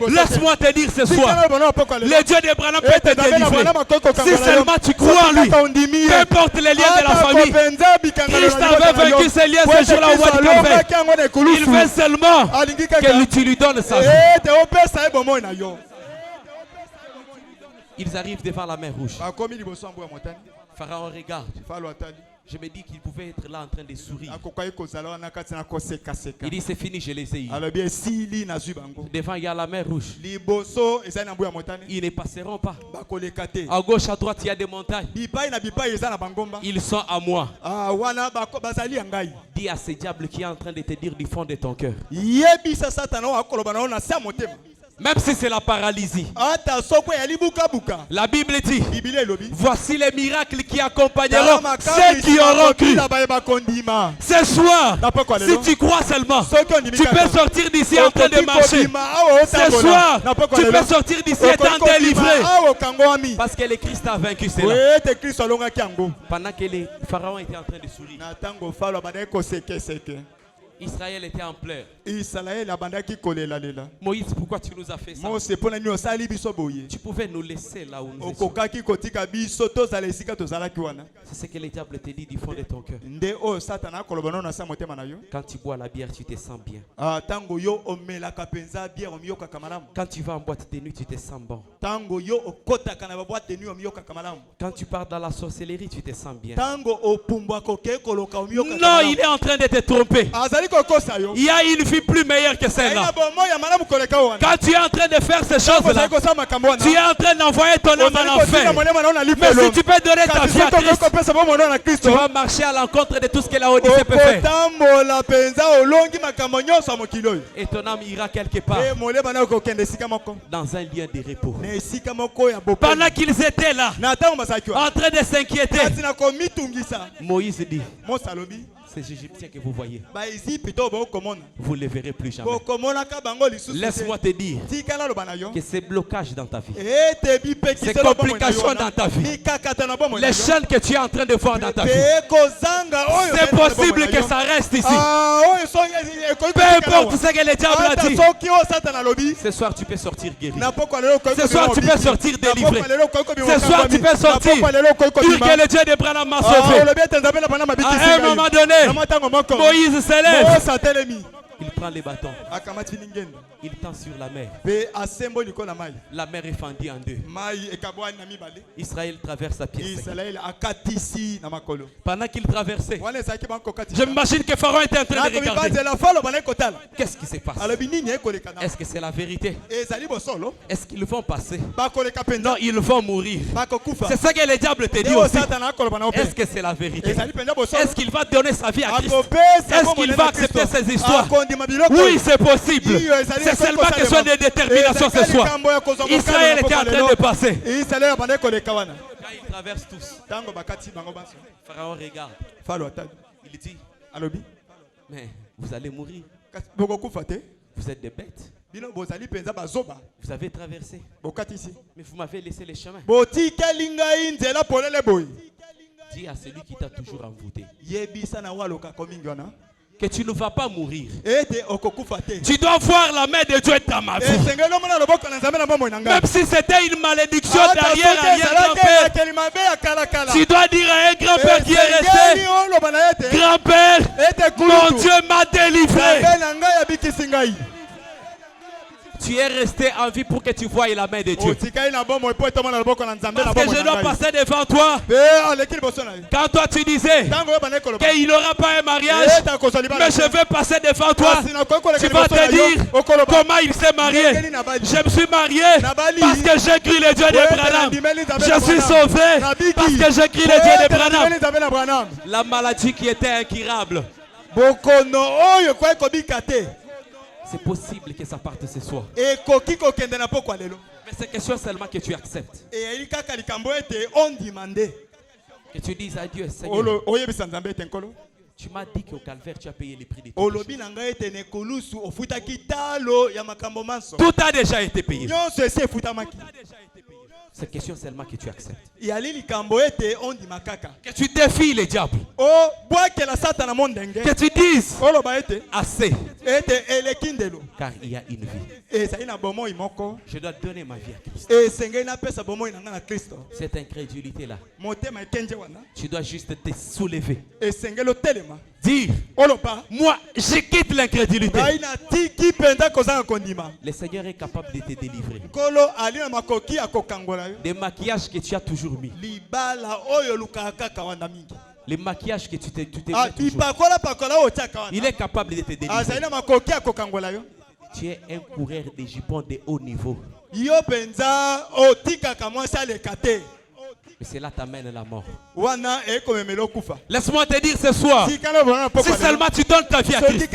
Laisse-moi te dire ce soir, le Dieu d'Abraham peut te délivrer. Si seulement tu crois en lui, peu importe les liens de la famille. Christ avait vaincu ces liens ce jour-là au mois de Calvaire. Il veut seulement que tu lui donnes sa vie. Ils arrivent devant la mer Rouge. Pharaon regarde. Je me dis qu'il pouvait être là en train de sourire. Il dit c'est fini, je les ai eu. Devant il y a la mer Rouge. Ils ne passeront pas. À gauche, à droite, il y a des montagnes. Ils sont à moi. Dis à ce diable qui est en train de te dire du fond de ton cœur Même si c'est la paralysie. La Bible dit, voici les miracles qui accompagneront ceux qui auront cru. Ce soir, si tu crois seulement, tu peux sortir d'ici en train de marcher. Ce soir, tu peux sortir d'ici étant délivré. Parce que le Christ a vaincu cela. Pendant que les pharaons étaient en train de sourire, Israël était en pleurs. Moïse, pourquoi tu nous as fait ça? Tu pouvais nous laisser là où nous étions. C'est ce que le diable te dit du fond de ton cœur. Quand tu bois la bière, tu te sens bien. Quand tu vas en boîte de nuit, tu te sens bon. Quand tu pars dans la sorcellerie, tu te sens bien. Non, il est en train de te tromper. Il y a une vie plus meilleure que celle-là. Quand tu es en train de faire ces choses-là, tu es en train d'envoyer ton âme en enfer. Mais si tu peux donner ta vie à Christ, tu vas marcher à l'encontre de tout ce que la Odyssée peut faire. Et ton âme ira quelque part dans un lieu de repos. Pendant qu'ils étaient là, en train de s'inquiéter, Moïse dit, ces Égyptiens que vous voyez, vous ne les verrez plus jamais. Laisse-moi te dire que ces blocages dans ta vie, ces complications dans ta vie, les chaînes que tu es en train de voir dans ta vie, c'est possible que ça reste ici. Peu importe ce que le diable a dit, ce soir tu peux sortir guéri. Ce soir tu peux sortir délivré. Ce soir tu peux sortir dire que le Dieu de Branham m'a sauvé. À un moment donné, Moïse s'élève. Il prend les bâtons. Il tend sur la mer. La mer est fendue en deux. Israël traverse la pièce. Pendant qu'il traversait, je m'imagine que Pharaon était en train de regarder. Qu'est-ce qui se passe? Est-ce que c'est la vérité? Est-ce qu'ils vont passer? Non, ils vont mourir. C'est ça que le diable te dit aussi. Est-ce que c'est la vérité? Est-ce qu'il va donner sa vie à Christ? Est-ce qu'il va accepter ces histoires? Oui, c'est possible. C'est seulement question de détermination ce soir. Israël était en train de passer. Quand ils traversent tous, Pharaon regarde. Il dit, mais vous allez mourir. Vous êtes des bêtes. Vous avez traversé. Mais vous m'avez laissé le chemin. Dis à celui qui t'a toujours envoûté que tu ne vas pas mourir. Tu dois voir la main de Dieu dans ma vie. Même si c'était une malédiction d'arrière-grand-père, tu dois dire à un grand-père qui est resté, grand-père, mon Dieu m'a délivré. Tu es resté en vie pour que tu voies la main de Dieu. Parce que je dois passer devant toi. Quand toi tu disais qu'il n'aura pas un mariage, mais je vais passer devant toi, tu vas te dire comment il s'est marié. Je me suis marié parce que j'ai cru le Dieu de Branham. Je suis sauvé parce que j'ai cru le Dieu de Branham. La maladie qui était incurable, c'est possible que ça parte ce soir. Mais c'est question seulement que tu acceptes. Que tu dises à Dieu, Seigneur, tu m'as dit qu'au calvaire tu as payé le prix de tout. Tout a déjà été payé. C'est question seulement que tu acceptes. Que tu défies le diable. Que tu dises assez. Car il y a une vie. Je dois donner ma vie à Christ. Cette incrédulité-là, tu dois juste te soulever. Dire, moi je quitte l'incrédulité. Le Seigneur est capable de te délivrer des maquillages que tu as toujours mis. Les maquillages que tu t'es mis toujours. Il est capable de te délivrer. Tu es un coureur de jupons de haut niveau. Mais cela t'amène à la mort. Laisse-moi te dire ce soir, si seulement tu donnes ta vie à Christ,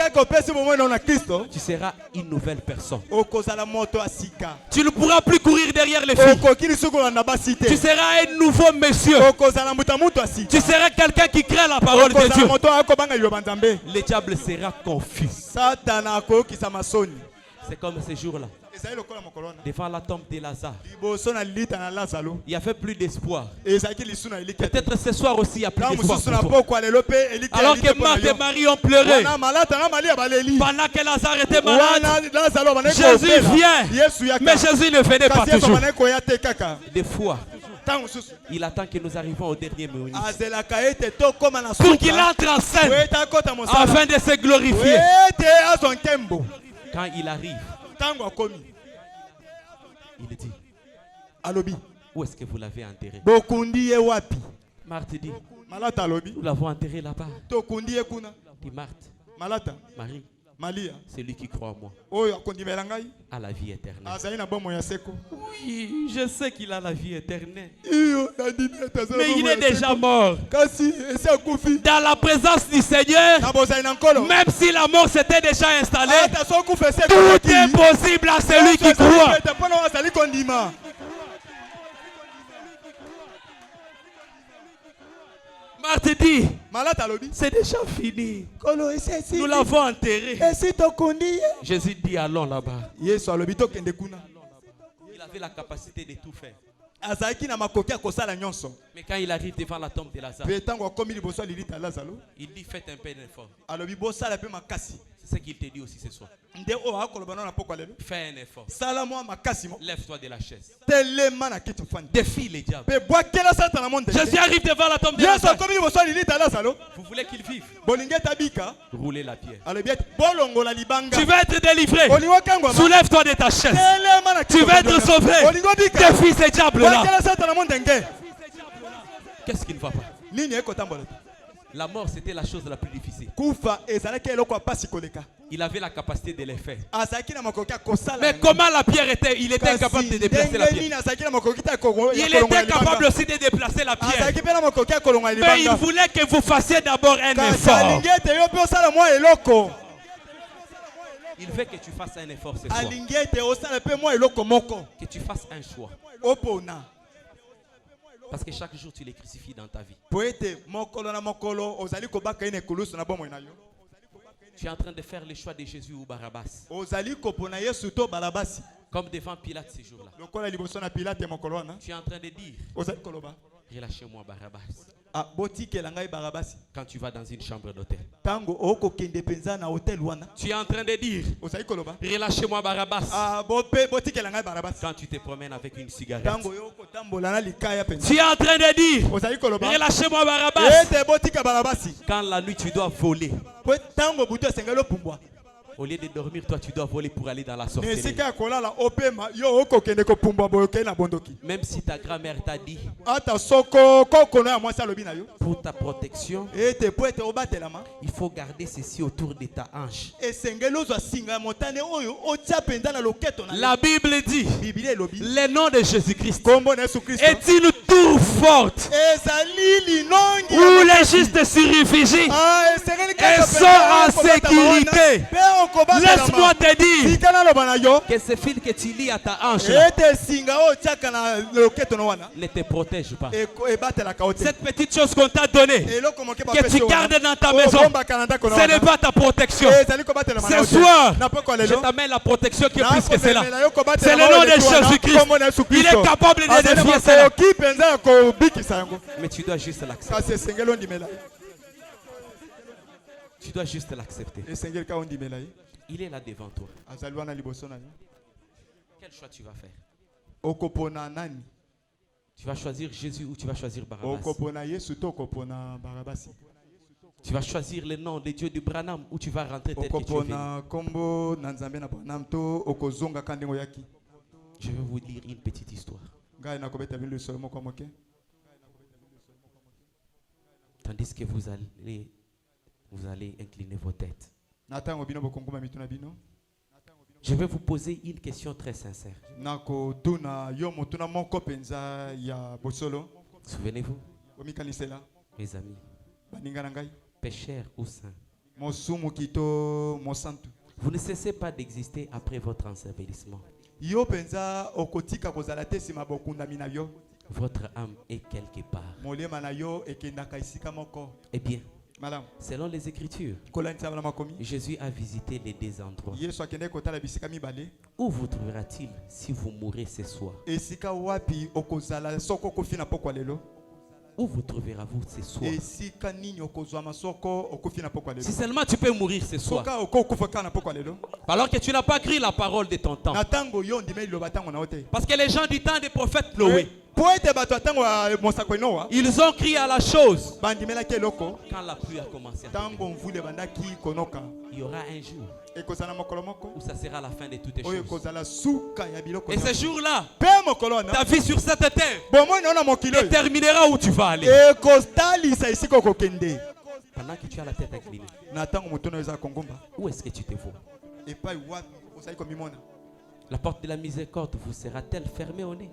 tu seras une nouvelle personne. Tu ne pourras plus courir derrière les filles. Tu seras un nouveau monsieur. Tu seras quelqu'un qui crée la parole de Dieu. Le diable sera confus. C'est comme ce jour-là. Devant la tombe de Lazare, il n'y avait plus d'espoir. Peut-être ce soir aussi, il n'y a plus d'espoir. Alors que Marthe et Marie ont pleuré, pendant que Lazare était malade, Jésus vient. Mais Jésus ne venait pas toujours. Des fois, il attend que nous arrivions au dernier moment pour qu'il entre en scène afin de se glorifier. Quand il arrive, il dit, où est-ce que vous l'avez enterré? Marthe dit, nous l'avons enterré là-bas. Dit Marthe, Marie, c'est lui qui croit en moi, à la vie éternelle. Oui, je sais qu'il a la vie éternelle, mais il est déjà mort. Dans la présence du Seigneur, même si la mort s'était déjà installée, tout est possible à celui qui croit. Marthe dit, c'est déjà fini. Nous l'avons enterré. Jésus dit, allons là-bas. Il avait la capacité de tout faire. Mais quand il arrive devant la tombe de Lazare, il dit, faites un peu d'effort. C'est ce qu'il te dit aussi ce soir. Fais un effort. Lève-toi de la chaise. Défie les diables. Jésus arrive devant la tombe de Lazare. Vous voulez qu'il vive? Roulez la pierre. Tu vas être délivré. Soulève-toi de ta chaise. Tu vas être sauvé. Défie ces diables-là. Qu'est-ce qui ne va pas? La mort, c'était la chose la plus difficile. Il avait la capacité de les faire. Mais comment la pierre était? Il était incapable de déplacer la pierre. Il était capable aussi de déplacer la pierre. Mais il voulait que vous fassiez d'abord un effort. Il veut que tu fasses un effort ce soir. Que tu fasses un choix. Parce que chaque jour tu les crucifies dans ta vie. Tu es en train de faire le choix de Jésus ou Barabbas. Comme devant Pilate ces jours-là. Tu es en train de dire, relâchez-moi Barabbas. Quand tu vas dans une chambre d'hôtel, tu es en train de dire, relâchez-moi Barabbas. Quand tu te promènes avec une cigarette, tu es en train de dire, relâchez-moi Barabbas. Quand la nuit tu dois voler, au lieu de dormir, toi tu dois voler pour aller dans la sorcellerie. Même si ta grand-mère t'a dit, pour ta protection, il faut garder ceci autour de ta hanche. La Bible dit, le nom de Jésus-Christ est une tour forte où les justes s'y réfugient et sont en sécurité. Laisse-moi te dire que ce fil que tu lis à ta hanche ne te protège pas. Cette petite chose qu'on t'a donnée, que tu gardes dans ta maison, ce n'est pas ta protection. Ce soir, je t'amène la protection qui est plus que cela. C'est le nom de Jésus-Christ. Il est capable de défier cela. Mais tu dois juste l'accepter. Tu dois juste l'accepter. Il est là devant toi. Quel choix tu vas faire? Tu vas choisir Jésus ou tu vas choisir Barabbas? Tu vas choisir le nom de Dieu du Branham ou tu vas rentrer tel que tu es venu? Je vais vous lire une petite histoire. Tandis que vous allez incliner vos têtes. Je vais vous poser une question très sincère. Souvenez-vous, mes amis, pécheurs ou saints, vous ne cessez pas d'exister après votre ensevelissement. Votre âme est quelque part. Eh bien, selon les Écritures, Jésus a visité les deux endroits. Où vous trouvera-t-il si vous mourrez ce soir? Où vous trouverez-vous ce soir? Si seulement tu peux mourir ce soir, alors que tu n'as pas cru la parole de ton temps. Parce que les gens du temps des prophètes Noé, ils ont crié à la chose. Quand la pluie a commencé à tomber, il y aura un jour où ça sera la fin de toutes les choses. Et ce jour-là, ta vie sur cette terre déterminera où tu vas aller. Pendant que tu as la tête inclinée, où est-ce que tu te vois? La porte de la miséricorde vous sera-t-elle fermée au nez?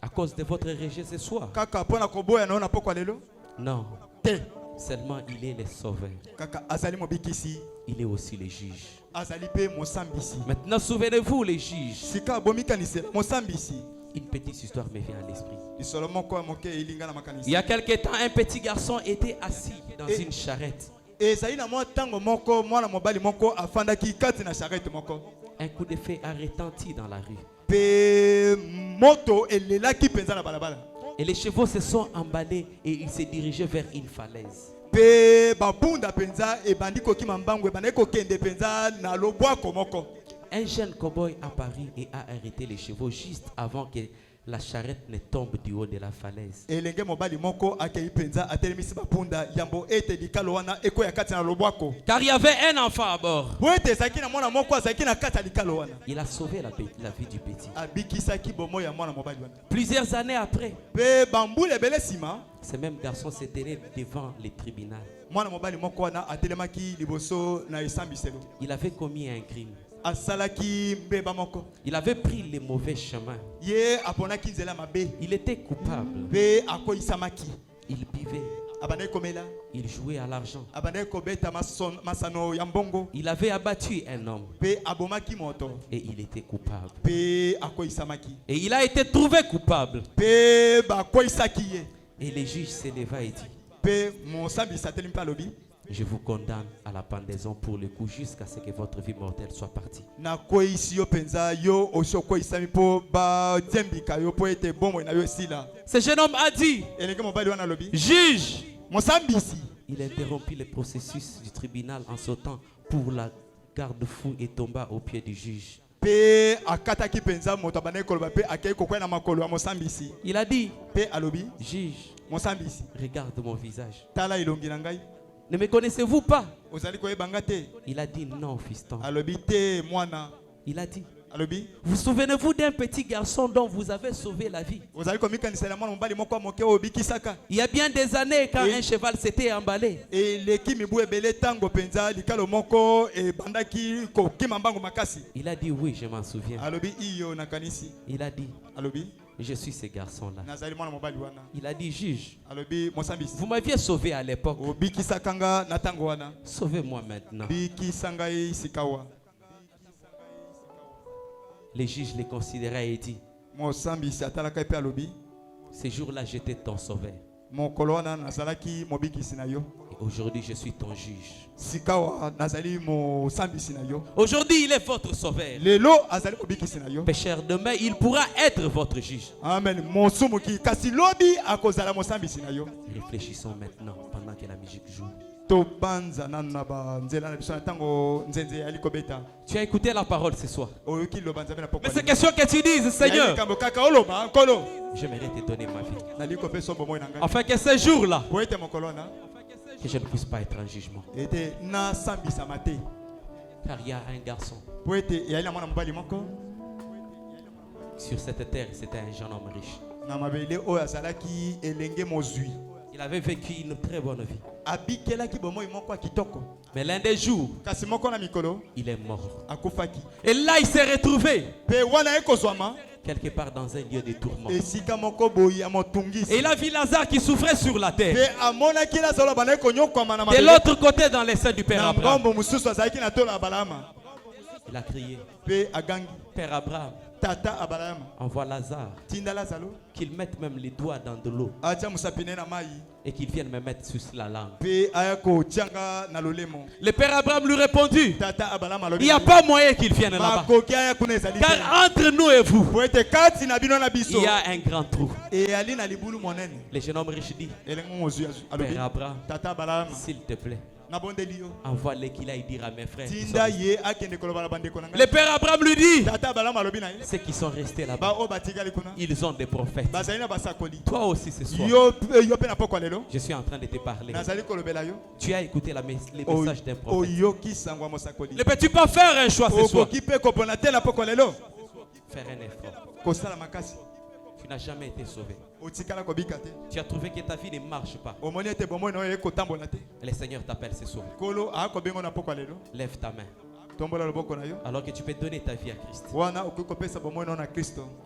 À cause de votre rejet ce soir? Non. Seulement il est le sauveur. Il est aussi le juge. Maintenant souvenez-vous les juges. Une petite histoire me vient à l'esprit. Il y a quelque temps, un petit garçon était assis dans une charrette. Un coup de feu a retenti dans la rue. Et les chevaux se sont emballés et ils se dirigeaient vers une falaise. Un jeune cow-boy apparut et a arrêté les chevaux juste avant que la charrette ne tombe du haut de la falaise. Car il y avait un enfant à bord. Il a sauvé la vie du petit. Plusieurs années après, ce même garçon s'est tenu devant le tribunal. Il avait commis un crime. Il avait pris le mauvais chemin. Il était coupable. Il buvait. Il jouait à l'argent. Il avait abattu un homme. Et il était coupable. Et il a été trouvé coupable. Et le juge s'éleva et dit: je vous condamne à la pendaison pour le coup jusqu'à ce que votre vie mortelle soit partie. Ce jeune homme a dit: juge. Il interrompit le processus du tribunal en sautant pour la garde-fou et tomba aux pieds du juge. Il a dit: juge, regarde mon visage. Ne me connaissez-vous pas? Il a dit: non, fiston. Il a dit: vous souvenez-vous d'un petit garçon dont vous avez sauvé la vie? Il y a bien des années, quand un cheval s'était emballé. Il a dit: oui, je m'en souviens. Il a dit: je suis ce garçon-là. Il a dit: juge, vous m'aviez sauvé à l'époque. Sauvez-moi maintenant. Le juge les considéra et dit: ce jour-là, j'étais ton sauveur. Et aujourd'hui, je suis ton juge. Aujourd'hui, il est votre sauveur. Pécheur, demain, il pourra être votre juge. Amen. Réfléchissons maintenant pendant que la musique joue. Tu as écouté la parole ce soir. Mais c'est question que tu dises: Seigneur, j'aimerais te donner ma vie, afin que ce jour-là, que je ne puisse pas être en jugement. Car il y a un garçon sur cette terre, c'était un jeune homme riche. Il avait vécu une très bonne vie. Mais l'un des jours, il est mort. Et là, il s'est retrouvé quelque part dans un lieu de tourment. Et il a vu Lazare qui souffrait sur la terre. De l'autre côté, dans les seins du Père Abraham, il a crié, Père Abraham, envoie Lazare, qu'il mette même les doigts dans de l'eau et qu'il vienne me mettre sur la langue. Le Père Abraham lui répondit, il n'y a pas moyen qu'il vienne là-bas, car entre nous et vous, il y a un grand trou. Le jeune homme riche dit, Père Abraham, s'il te plaît, envoie-les qu'il aille dire à mes frères. Le Père Abraham lui dit, ceux qui sont restés là-bas, ils ont des prophètes. Toi aussi ce soir, je suis en train de te parler. Tu as écouté les messages d'un prophète. Ne peux-tu pas faire un choix ce soir? Faire un effort. Tu n'as jamais été sauvé. Tu as trouvé que ta vie ne marche pas. Le Seigneur t'appelle ce soir. Lève ta main. Alors que tu peux donner ta vie à Christ.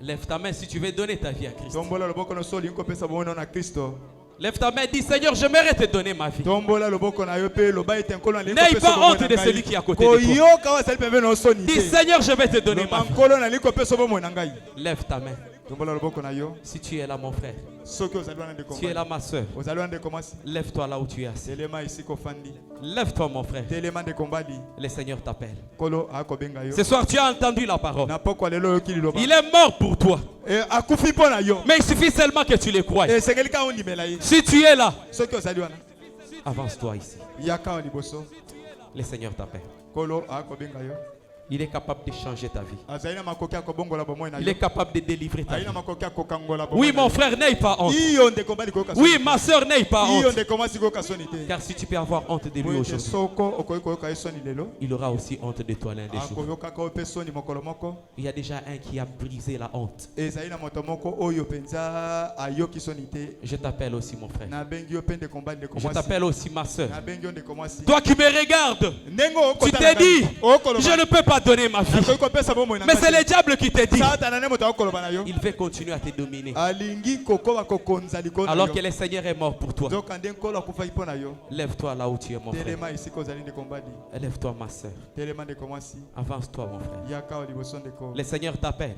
Lève ta main si tu veux donner ta vie à Christ. Lève ta main et dis, Seigneur, j'aimerais te donner ma vie. N'aie pas honte de celui qui est à côté de toi. Dis, Seigneur, je vais te donner ma vie. Lève ta main. Si tu es là, mon frère, tu es là, ma soeur, lève-toi là où tu es assis. Lève-toi, mon frère. Le Seigneur t'appelle. Ce soir, tu as entendu la parole. Il est mort pour toi. Mais il suffit seulement que tu le croies. Si tu es là, avance-toi ici. Le Seigneur t'appelle. Il est capable de changer ta vie. Il est capable de délivrer ta vie. Oui, mon frère, n'aie pas honte. Oui, ma soeur, n'aie pas honte. Car si tu peux avoir honte de lui aujourd'hui, il aura aussi honte de toi l'un des jours. Il y a déjà un qui a brisé la honte. Je t'appelle aussi, mon frère. Je t'appelle aussi, ma soeur. Toi qui me regardes, tu t'es dit, je ne peux pas donner ma vie. Mais c'est le diable qui te dit, il veut continuer à te dominer. Alors que le Seigneur est mort pour toi. Lève-toi là où tu es, mon frère. Lève-toi, ma soeur. Avance-toi, mon frère. Le Seigneur t'appelle.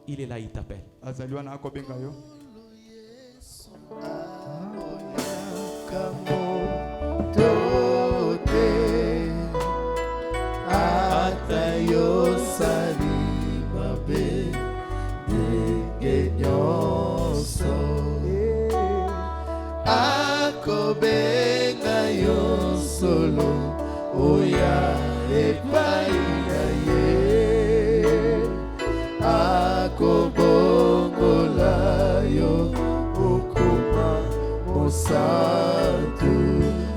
Il est là, il t'appelle. Atayo salima be genyoso akobenga yo solo oya epaina ye akobongola yo okoma mosantu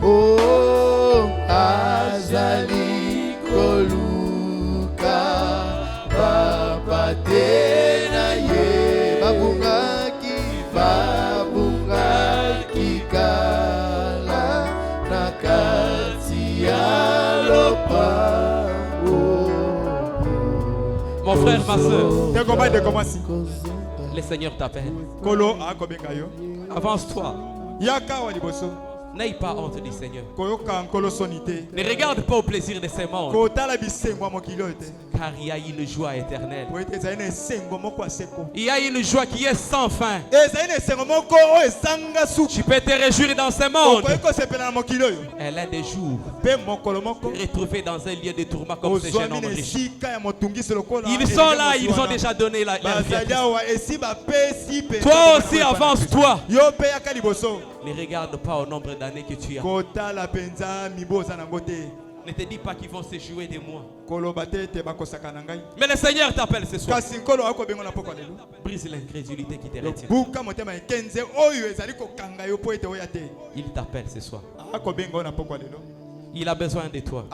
oh azali Luka Bapatena ye babungaki kala nakati ya lopango. Mon frère, ma soeur, le Seigneur t'appelle. Avance-toi. N'aie pas honte du Seigneur. Ne regarde pas au plaisir de ces mondes. Car il y a une joie éternelle. Il y a une joie qui est sans fin. Tu peux te réjouir dans ce monde. Et l'un des jours, retrouver dans un lieu de tourment comme ces jeunes hommes riches. Ils sont là, ils ont déjà donné la vie. Toi aussi, avance-toi. Ne regarde pas au nombre d'années que tu as. Ne te dis pas qu'ils vont se jouer de moi. Mais le Seigneur t'appelle ce soir. Brise l'incrédulité qui te retient. Il t'appelle ce soir. Il a besoin de toi.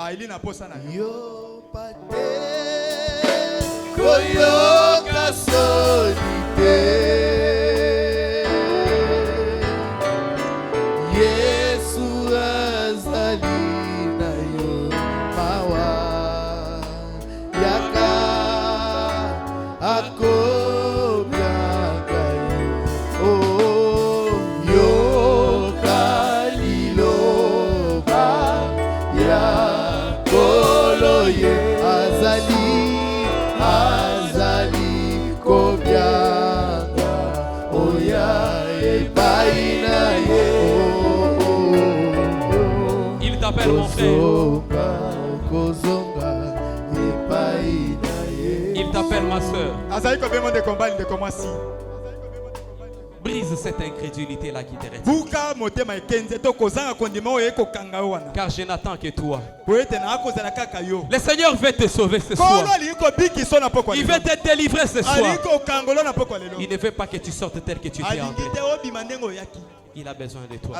Yesu azali na yo mawa yaka t'appelle mon frère. Il t'appelle ma soeur. Brise cette incrédulité-là qui te retient. Car je n'attends que toi. Le Seigneur veut te sauver ce soir. Il veut te délivrer ce soir. Il ne veut pas que tu sortes tel que tu t'es entré. Il a besoin de toi.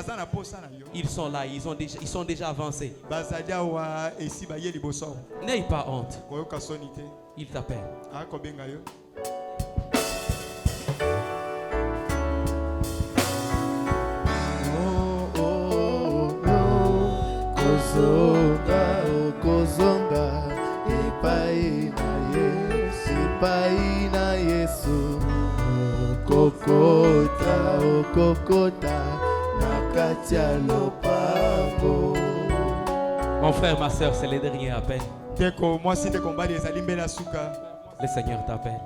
Ils sont là, ils sont déjà avancés. N'aie pas honte. Il t'appelle. Mon frère, ma soeur, c'est le dernier appel. Le Seigneur t'appelle.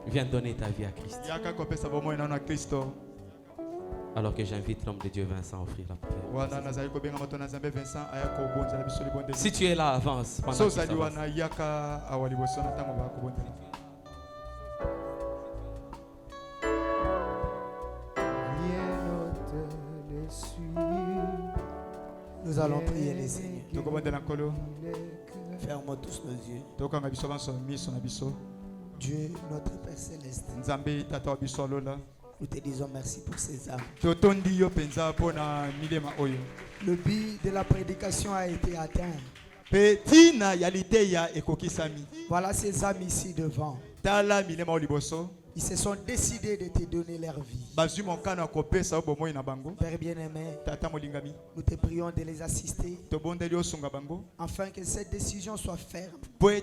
Viens donner ta vie à Christ. Alors que j'invite l'homme de Dieu Vincent à offrir la prière. Si tu es là, avance. Pendant qu'il s'avance. Nous allons prier les Seigneurs. Fermons tous nos yeux. Dieu, notre Père Céleste, nous te disons merci pour ces âmes. Le but de la prédication a été atteint. Voilà ces âmes ici devant. Ils se sont décidés de te donner leur vie. Père bien-aimé, nous te prions de les assister afin que cette décision soit ferme. Que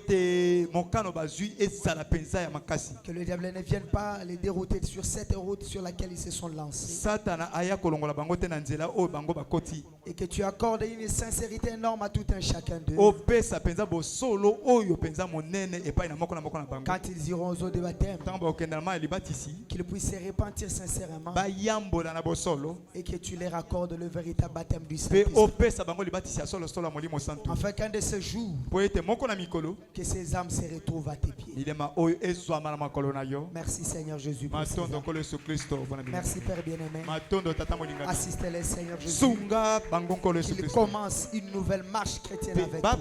le diable ne vienne pas les dérouter sur cette route sur laquelle ils se sont lancés. Et que tu accordes une sincérité énorme à tout un chacun d'eux. Quand ils iront aux eaux de baptême, qu'ils puissent se repentir sincèrement et que tu leur accordes le véritable baptême du Saint-Esprit. Afin qu'un de ces jours, que ces âmes se retrouvent à tes pieds. Merci Seigneur Jésus. Merci Père bien-aimé. Assistez-les Seigneur Jésus. Qu'ils commencent une nouvelle marche chrétienne avec toi.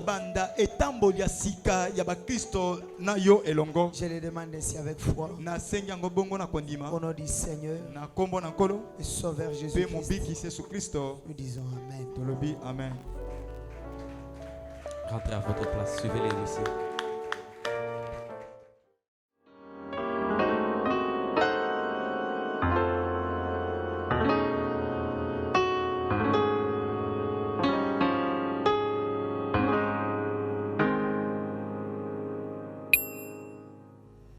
Je les demande ainsi avec foi. Au nom du Seigneur et Sauveur Jésus-Christ, nous disons Amen. Rentrez à votre place, suivez-les ici.